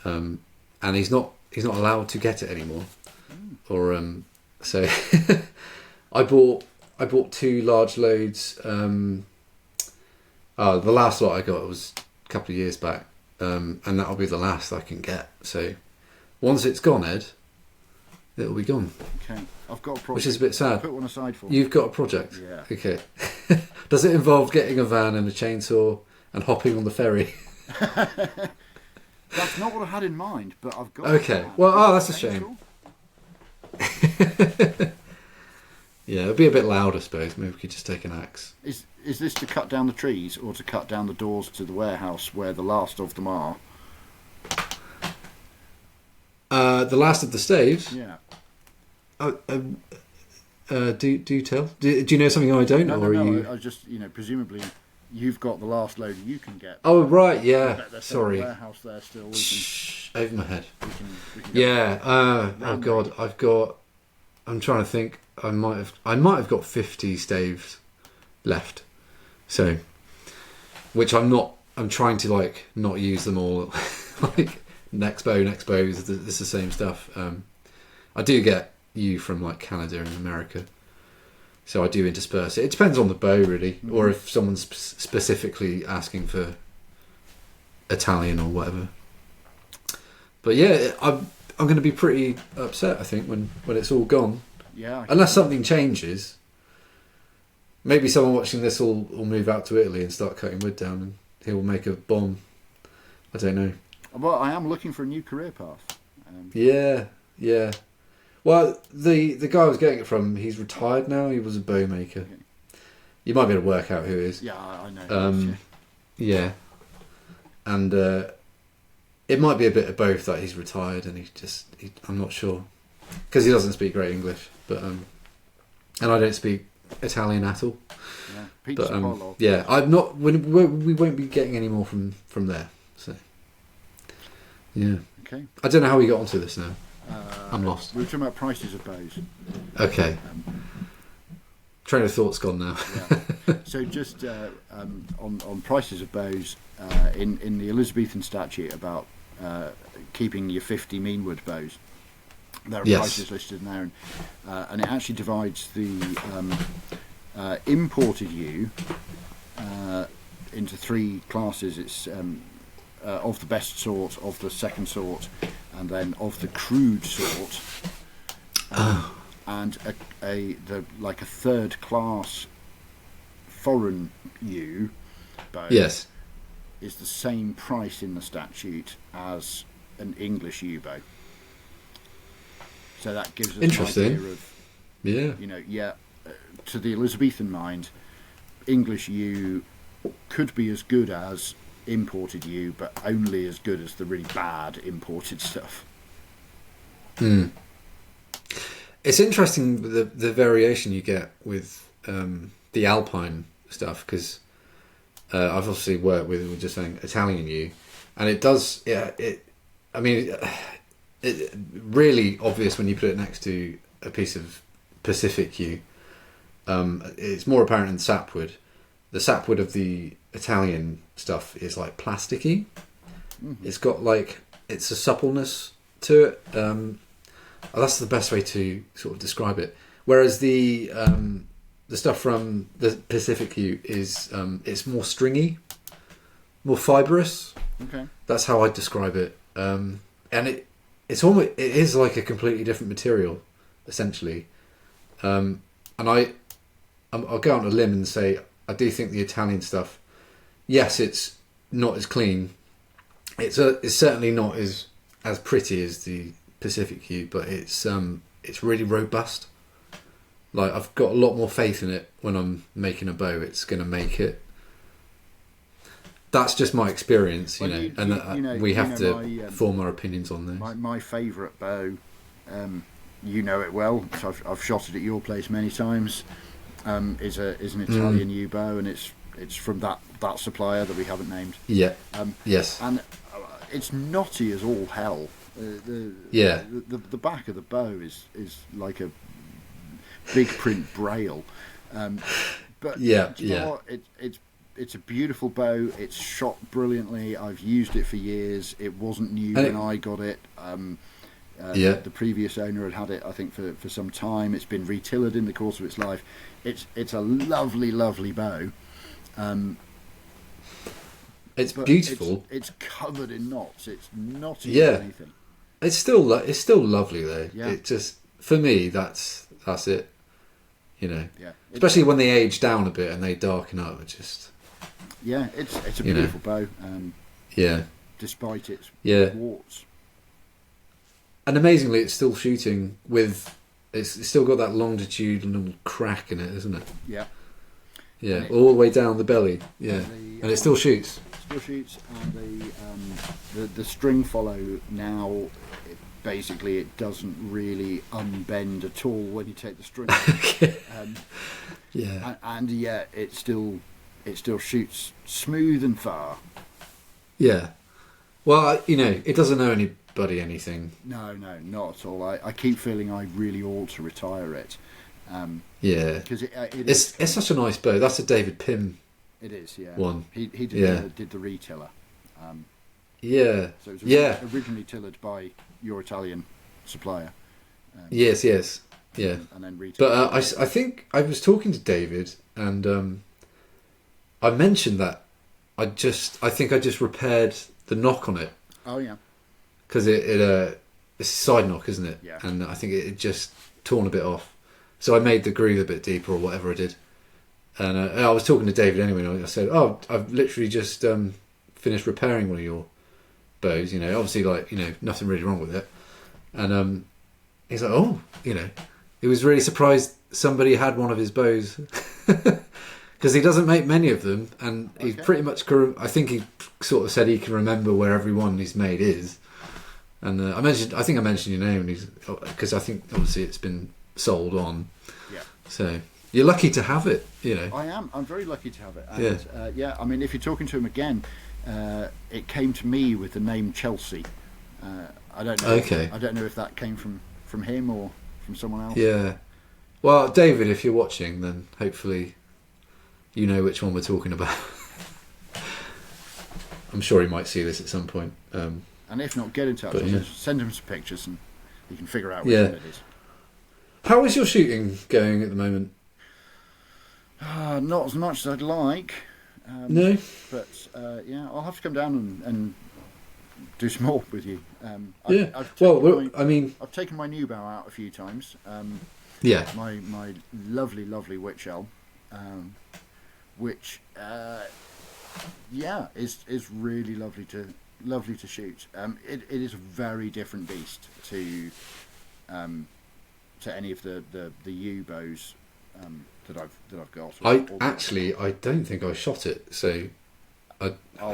and he's not allowed to get it anymore. Or so I bought 2 large loads. The last lot I got was a couple of years back, and that'll be the last I can get. So once it's gone, Ed, it'll be gone. Okay, I've got a project. Which is a bit sad. I'll put one aside for You've got a project? Yeah. Okay. Does it involve getting a van and a chainsaw and hopping on the ferry? That's not what I had in mind, but I've got. Okay. Well, that's a shame. Yeah, it'd be a bit loud, I suppose. Maybe we could just take an axe. Is this to cut down the trees or to cut down the doors to the warehouse where the last of them are? The last of the staves? Yeah. Do tell. Do you know something I don't? No, or no. you... I was just, presumably you've got the last load you can get. Oh, right, yeah. Sorry. The warehouse there still. Shh, over my head. We can yeah. Oh, God. I'm trying to think. I might have got 50 staves left. So, which I'm trying to not use them all. Next bow, it's the same stuff. I do get you from Canada and America, so I do intersperse it. It depends on the bow really, or if someone's specifically asking for Italian or whatever. But yeah, I'm going to be pretty upset, I think, when it's all gone. Yeah. Unless something changes. Maybe someone watching this will move out to Italy and start cutting wood down, and he'll make a bomb. I don't know. Well, I am looking for a new career path. Yeah. Yeah. Well, the guy I was getting it from, he's retired now. He was a bow maker. Okay. You might be able to work out who it is. Yeah, I know. Yeah. And it might be a bit of both that he's retired and I'm not sure. Because he doesn't speak great English. But and I don't speak Italian at all. Yeah, pizza polo. Yeah, I'm not. We won't be getting any more from there. So, yeah. Okay. I don't know how we got onto this now. I'm lost. We were talking about prices of bows. Okay. Train of thought's gone now. Yeah. So just on prices of bows, in the Elizabethan statute about keeping your 50 meanwood bows, there are prices listed in there, and it actually divides the imported yew into three classes. It's of the best sort, of the second sort, and then of the crude sort. And a third class foreign yew bow is the same price in the statute as an English yew bow. So that gives us interesting. an idea of, to the Elizabethan mind, English yew could be as good as imported yew, but only as good as the really bad imported stuff. It's interesting the variation you get with the Alpine stuff, because I've obviously worked with, we're just saying, Italian yew, and it does. It's really obvious when you put it next to a piece of Pacific yew. It's more apparent in sapwood. The sapwood of the Italian stuff is like plasticky. Mm-hmm. It's got it's a suppleness to it. That's the best way to sort of describe it. Whereas the stuff from the Pacific yew is it's more stringy, more fibrous. Okay, that's how I describe it. And it is like a completely different material, essentially. And I'll go on a limb and say I do think the Italian stuff, yes, it's not as clean. It's certainly not as pretty as the Pacific yew, but it's really robust. Like, I've got a lot more faith in it when I'm making a bow. It's going to make it. That's just my experience, we have to form our opinions on this. My favourite bow, you know it well, so I've shot it at your place many times, is an Italian yew bow, and it's from that supplier that we haven't named. Yeah. Yes. And it's knotty as all hell. The back of the bow is like a big print braille, but you know what? It's a beautiful bow. It's shot brilliantly. I've used it for years. It wasn't new when I got it. The previous owner had it, I think, for some time. It's been retillered in the course of its life. It's a lovely, lovely bow. It's beautiful. It's covered in knots. It's not even anything. It's still lovely though. Yeah. It just, for me, that's it. Yeah. Especially when they age down a bit and they darken up. It's just. Yeah, it's a beautiful bow. Despite its warts. And amazingly, it's still shooting with. It's still got that longitudinal crack in it, isn't it? Yeah. Yeah, all the way down the belly. Yeah, and it still shoots. Still shoots, and the string follow now. Basically, it doesn't really unbend at all when you take the string. It still shoots smooth and far. Yeah. Well, it doesn't know anybody anything. No, not at all. I keep feeling I really ought to retire it. Because it's such a nice bow. That's a David Pym. It is, yeah. One. He did the retiller. So it was originally tillered by your Italian supplier. Yes. Yeah. And then retillered. But I think I was talking to David, and I mentioned that I think I just repaired the knock on it. Oh yeah. Because it's a side knock, isn't it? Yeah. And I think it just torn a bit off. So I made the groove a bit deeper or whatever I did. And I was talking to David anyway, and I said, I've literally just finished repairing one of your bows, obviously nothing really wrong with it. And he's like, oh, he was really surprised somebody had one of his bows. Because he doesn't make many of them, and he pretty much, I think he sort of said he can remember where every one he's made is. And I think I mentioned your name, because I think obviously it's been sold on. Yeah. So you're lucky to have it, I am. I'm very lucky to have it. And, I mean, if you're talking to him again, it came to me with the name Chelsea. I don't know. Okay. I don't know if that came from him or from someone else. Yeah. Well, David, if you're watching, then hopefully you know which one we're talking about. I'm sure he might see this at some point. And if not, get in touch. Send him some pictures and you can figure out which one it is. How is your shooting going at the moment? Not as much as I'd like. No? But, I'll have to come down and do some more with you. I've taken my new bow out a few times. My lovely, lovely witch elm. Which is really lovely to shoot. It is a very different beast to any of the yew bows that I've got. I don't think I shot it. So,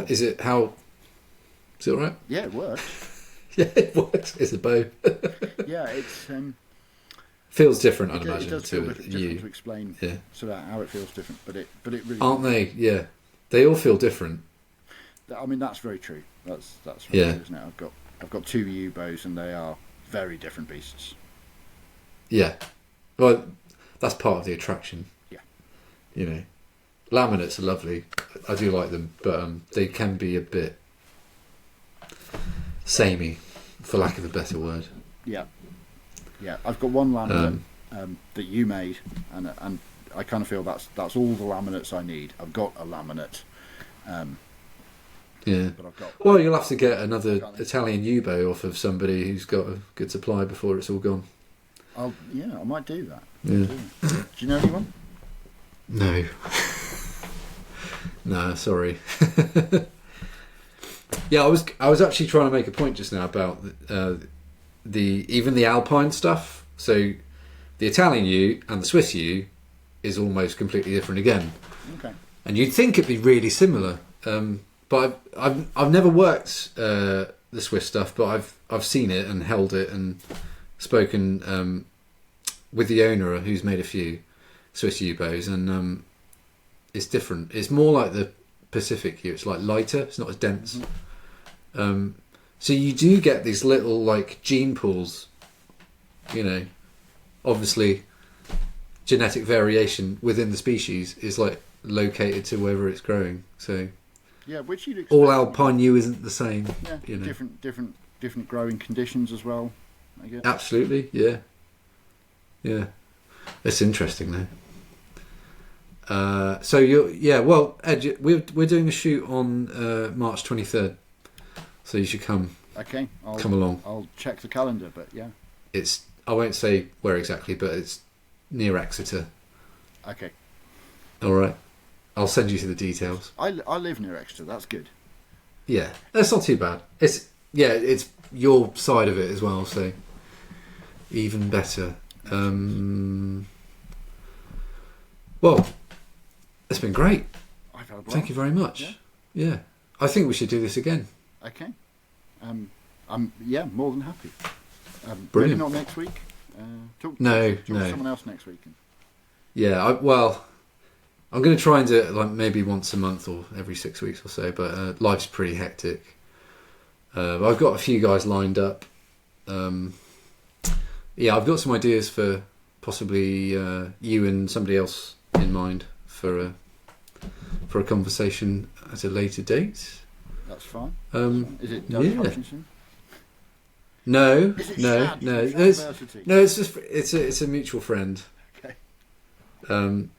is it all right? Yeah, it works. Yeah, it works. It's a bow. Yeah, it's. Feels different, I'd imagine. It does feel different to explain sort of how it feels different, but it really aren't they? Yeah, they all feel different. I mean, that's very true. That's very true, isn't it? I've got two yew bows, and they are very different beasts. Yeah, well, that's part of the attraction. Yeah, laminates are lovely. I do like them, but they can be a bit samey, for lack of a better word. Yeah, I've got one laminate that you made, and I kind of feel that's all the laminates I need. I've got a laminate. But I've got. Well, you'll have to get another Italian U-bow off of somebody who's got a good supply before it's all gone. I might do that. Yeah. Do you know anyone? No. No, sorry. Yeah, I was actually trying to make a point just now about even the Alpine stuff. So the Italian yew and the Swiss yew is almost completely different again. Okay. And you'd think it'd be really similar, but I've never worked the Swiss stuff, but I've seen it and held it and spoken with the owner who's made a few Swiss yew bows, and it's different. It's more like the Pacific yew. It's like lighter. It's not as dense. Mm-hmm. So you do get these little like gene pools, obviously genetic variation within the species is like located to wherever it's growing. So yeah, which you'd expect. All Alpine yew isn't the same. Yeah, different growing conditions as well, I guess. Absolutely, yeah. It's interesting though. Well, Ed, we're doing a shoot on March 23rd, so you should come. Okay, come along. I'll check the calendar, but yeah. I won't say where exactly, but it's near Exeter. Okay. All right. I'll send you to the details. I live near Exeter. That's good. Yeah, that's not too bad. It's your side of it as well, so even better. Well, it's been great. I've had a blast. Thank you very much. Yeah. I think we should do this again. Okay. I'm more than happy. Brilliant. Maybe not next week. Talk to someone else next week. Yeah. I'm going to try and do it like maybe once a month or every 6 weeks or so. But life's pretty hectic. I've got a few guys lined up. I've got some ideas for possibly you and somebody else in mind for a conversation at a later date. That's fine. Is it Doug Hutchinson? No. No, it's just it's a mutual friend. Okay.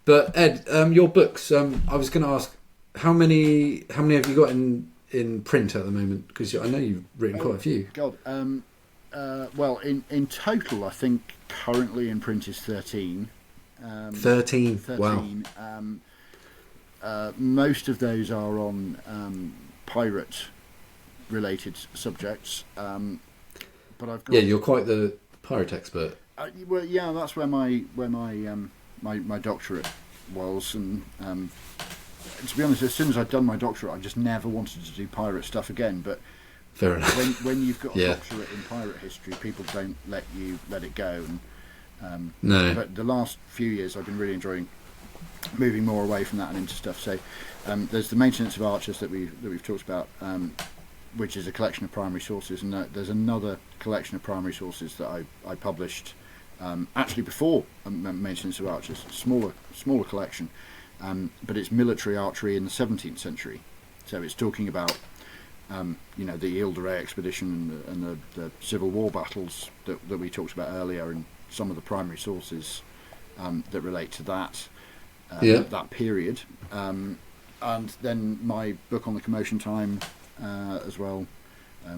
But Ed, your books. I was going to ask how many have you got in print at the moment? Because I know you've written quite a few. God. Well, in total, I think currently in print is 13. 13. Wow. Most of those are on pirate-related subjects. But I've got you're quite the pirate expert. Well, yeah, that's where my doctorate was, and to be honest, as soon as I'd done my doctorate, I just never wanted to do pirate stuff again. But fair enough. When you've got a doctorate in pirate history, people don't let it go. And no. But the last few years, I've been really enjoying moving more away from that and into stuff. So there's the maintenance of archers that we've talked about, which is a collection of primary sources, and there's another collection of primary sources that I published actually before maintenance of archers, smaller collection, but it's military archery in the 17th century. So it's talking about the Ile de Ré expedition and the Civil War battles that we talked about earlier, and some of the primary sources that relate to that period. And then my book on the Commotion time as well,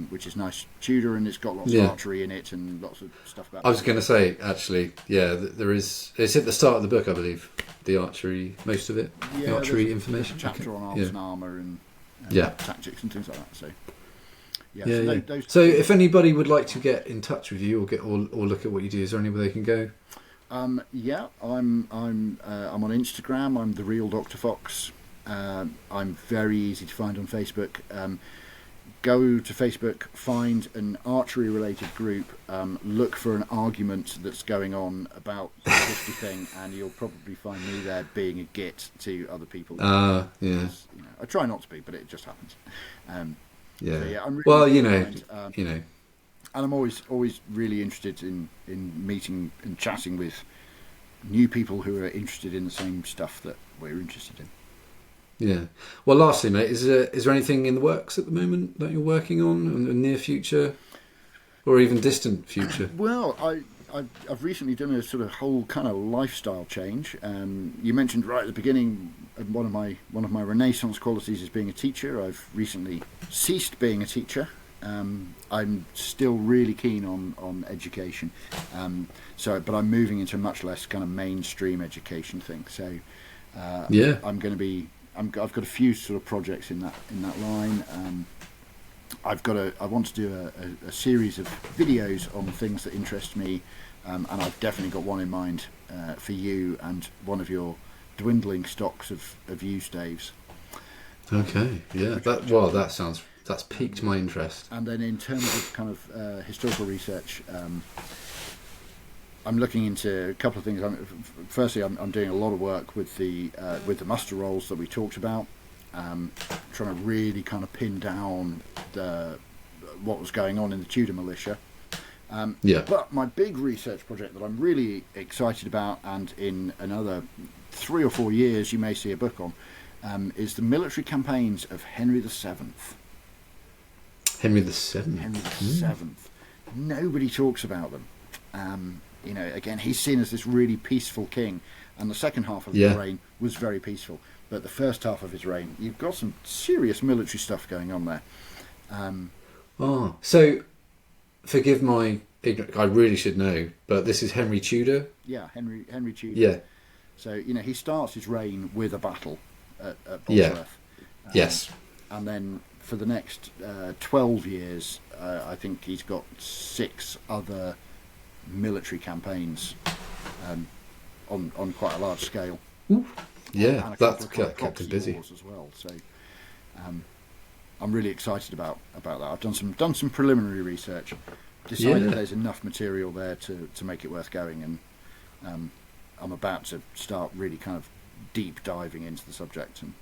which is nice Tudor, and it's got lots of archery in it and lots of stuff about. I was going to say, actually, there is. It's at the start of the book, I believe. The archery, most of it. The archery information. There's a chapter on arms and armour and tactics and things like that. So So if anybody would like to get in touch with you or look at what you do, is there anywhere they can go? I'm on Instagram. I'm the real Dr. Fox. I'm very easy to find on Facebook. Go to Facebook, find an archery related group, look for an argument that's going on about the 50 thing, and you'll probably find me there being a git to other people. Yeah. I try not to be, but it just happens. I'm really and I'm always really interested in meeting and chatting with new people who are interested in the same stuff that we're interested in. Yeah. Well, lastly, mate, is there anything in the works at the moment that you're working on in the near future, or even distant future? Well, I've recently done a sort of whole kind of lifestyle change. You mentioned right at the beginning, one of my Renaissance qualities is being a teacher. I've recently ceased being a teacher. I'm still really keen on education, but I'm moving into a much less kind of mainstream education thing. So I'm going to be. I've got a few sort of projects in that line. I want to do a series of videos on things that interest me, and I've definitely got one in mind for you and one of your dwindling stocks of use staves. Okay, yeah. That's piqued my interest. And then in terms of kind of historical research, I'm looking into a couple of things. Firstly, I'm doing a lot of work with the muster rolls that we talked about, trying to really kind of pin down what was going on in the Tudor militia. But my big research project that I'm really excited about, and in another 3 or 4 years you may see a book on, is the military campaigns of Henry VII. Henry VII. Henry VII. Nobody talks about them. Again, he's seen as this really peaceful king, and the second half of his reign was very peaceful. But the first half of his reign, you've got some serious military stuff going on there. So forgive my ignorance. I really should know, but this is Henry Tudor. Yeah, Henry Tudor. Yeah. So he starts his reign with a battle at Bosworth. Yes. And then for the next 12 years, I think he's got 6 other military campaigns on quite a large scale. Ooh. Yeah, and that's kept him busy as well. So I'm really excited about that. I've done some preliminary research, decided there's enough material there to make it worth going, and I'm about to start really kind of deep diving into the subject and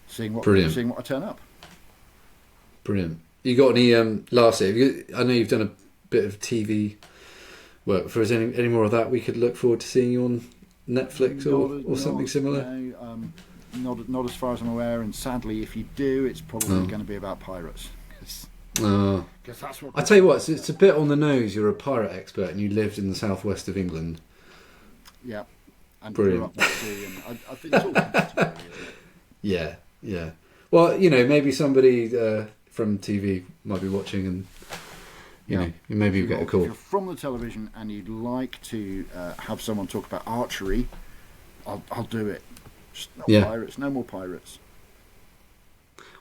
seeing what I turn up. Brilliant. You got any lastly? I know you've done a bit of TV work. If there's any more of that, we could look forward to seeing you on Netflix or something similar. No, not as far as I'm aware. And sadly, if you do, it's probably going to be about pirates. Because that's what. I tell you what, it's a bit on the nose. You're a pirate expert, and you lived in the southwest of England. Yeah, and brilliant. Grew up there too, and I think it's all competitive, really, isn't it? Yeah. Well, maybe somebody from TV might be watching, and maybe you get a call. If you're from the television and you'd like to have someone talk about archery, I'll do it. Just no pirates, no more pirates.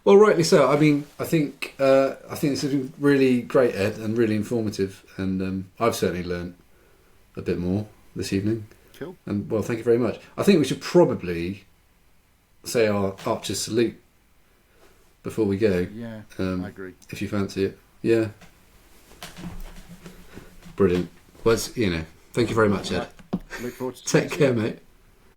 Well, rightly so. I mean, I think this has been really great, Ed, and really informative. And I've certainly learned a bit more this evening. Cool. And well, thank you very much. I think we should probably say our archer's salute before we go. Yeah, I agree. If you fancy it. Yeah. Brilliant. Well, thank you very much, Ed. Look forward to Take care, mate.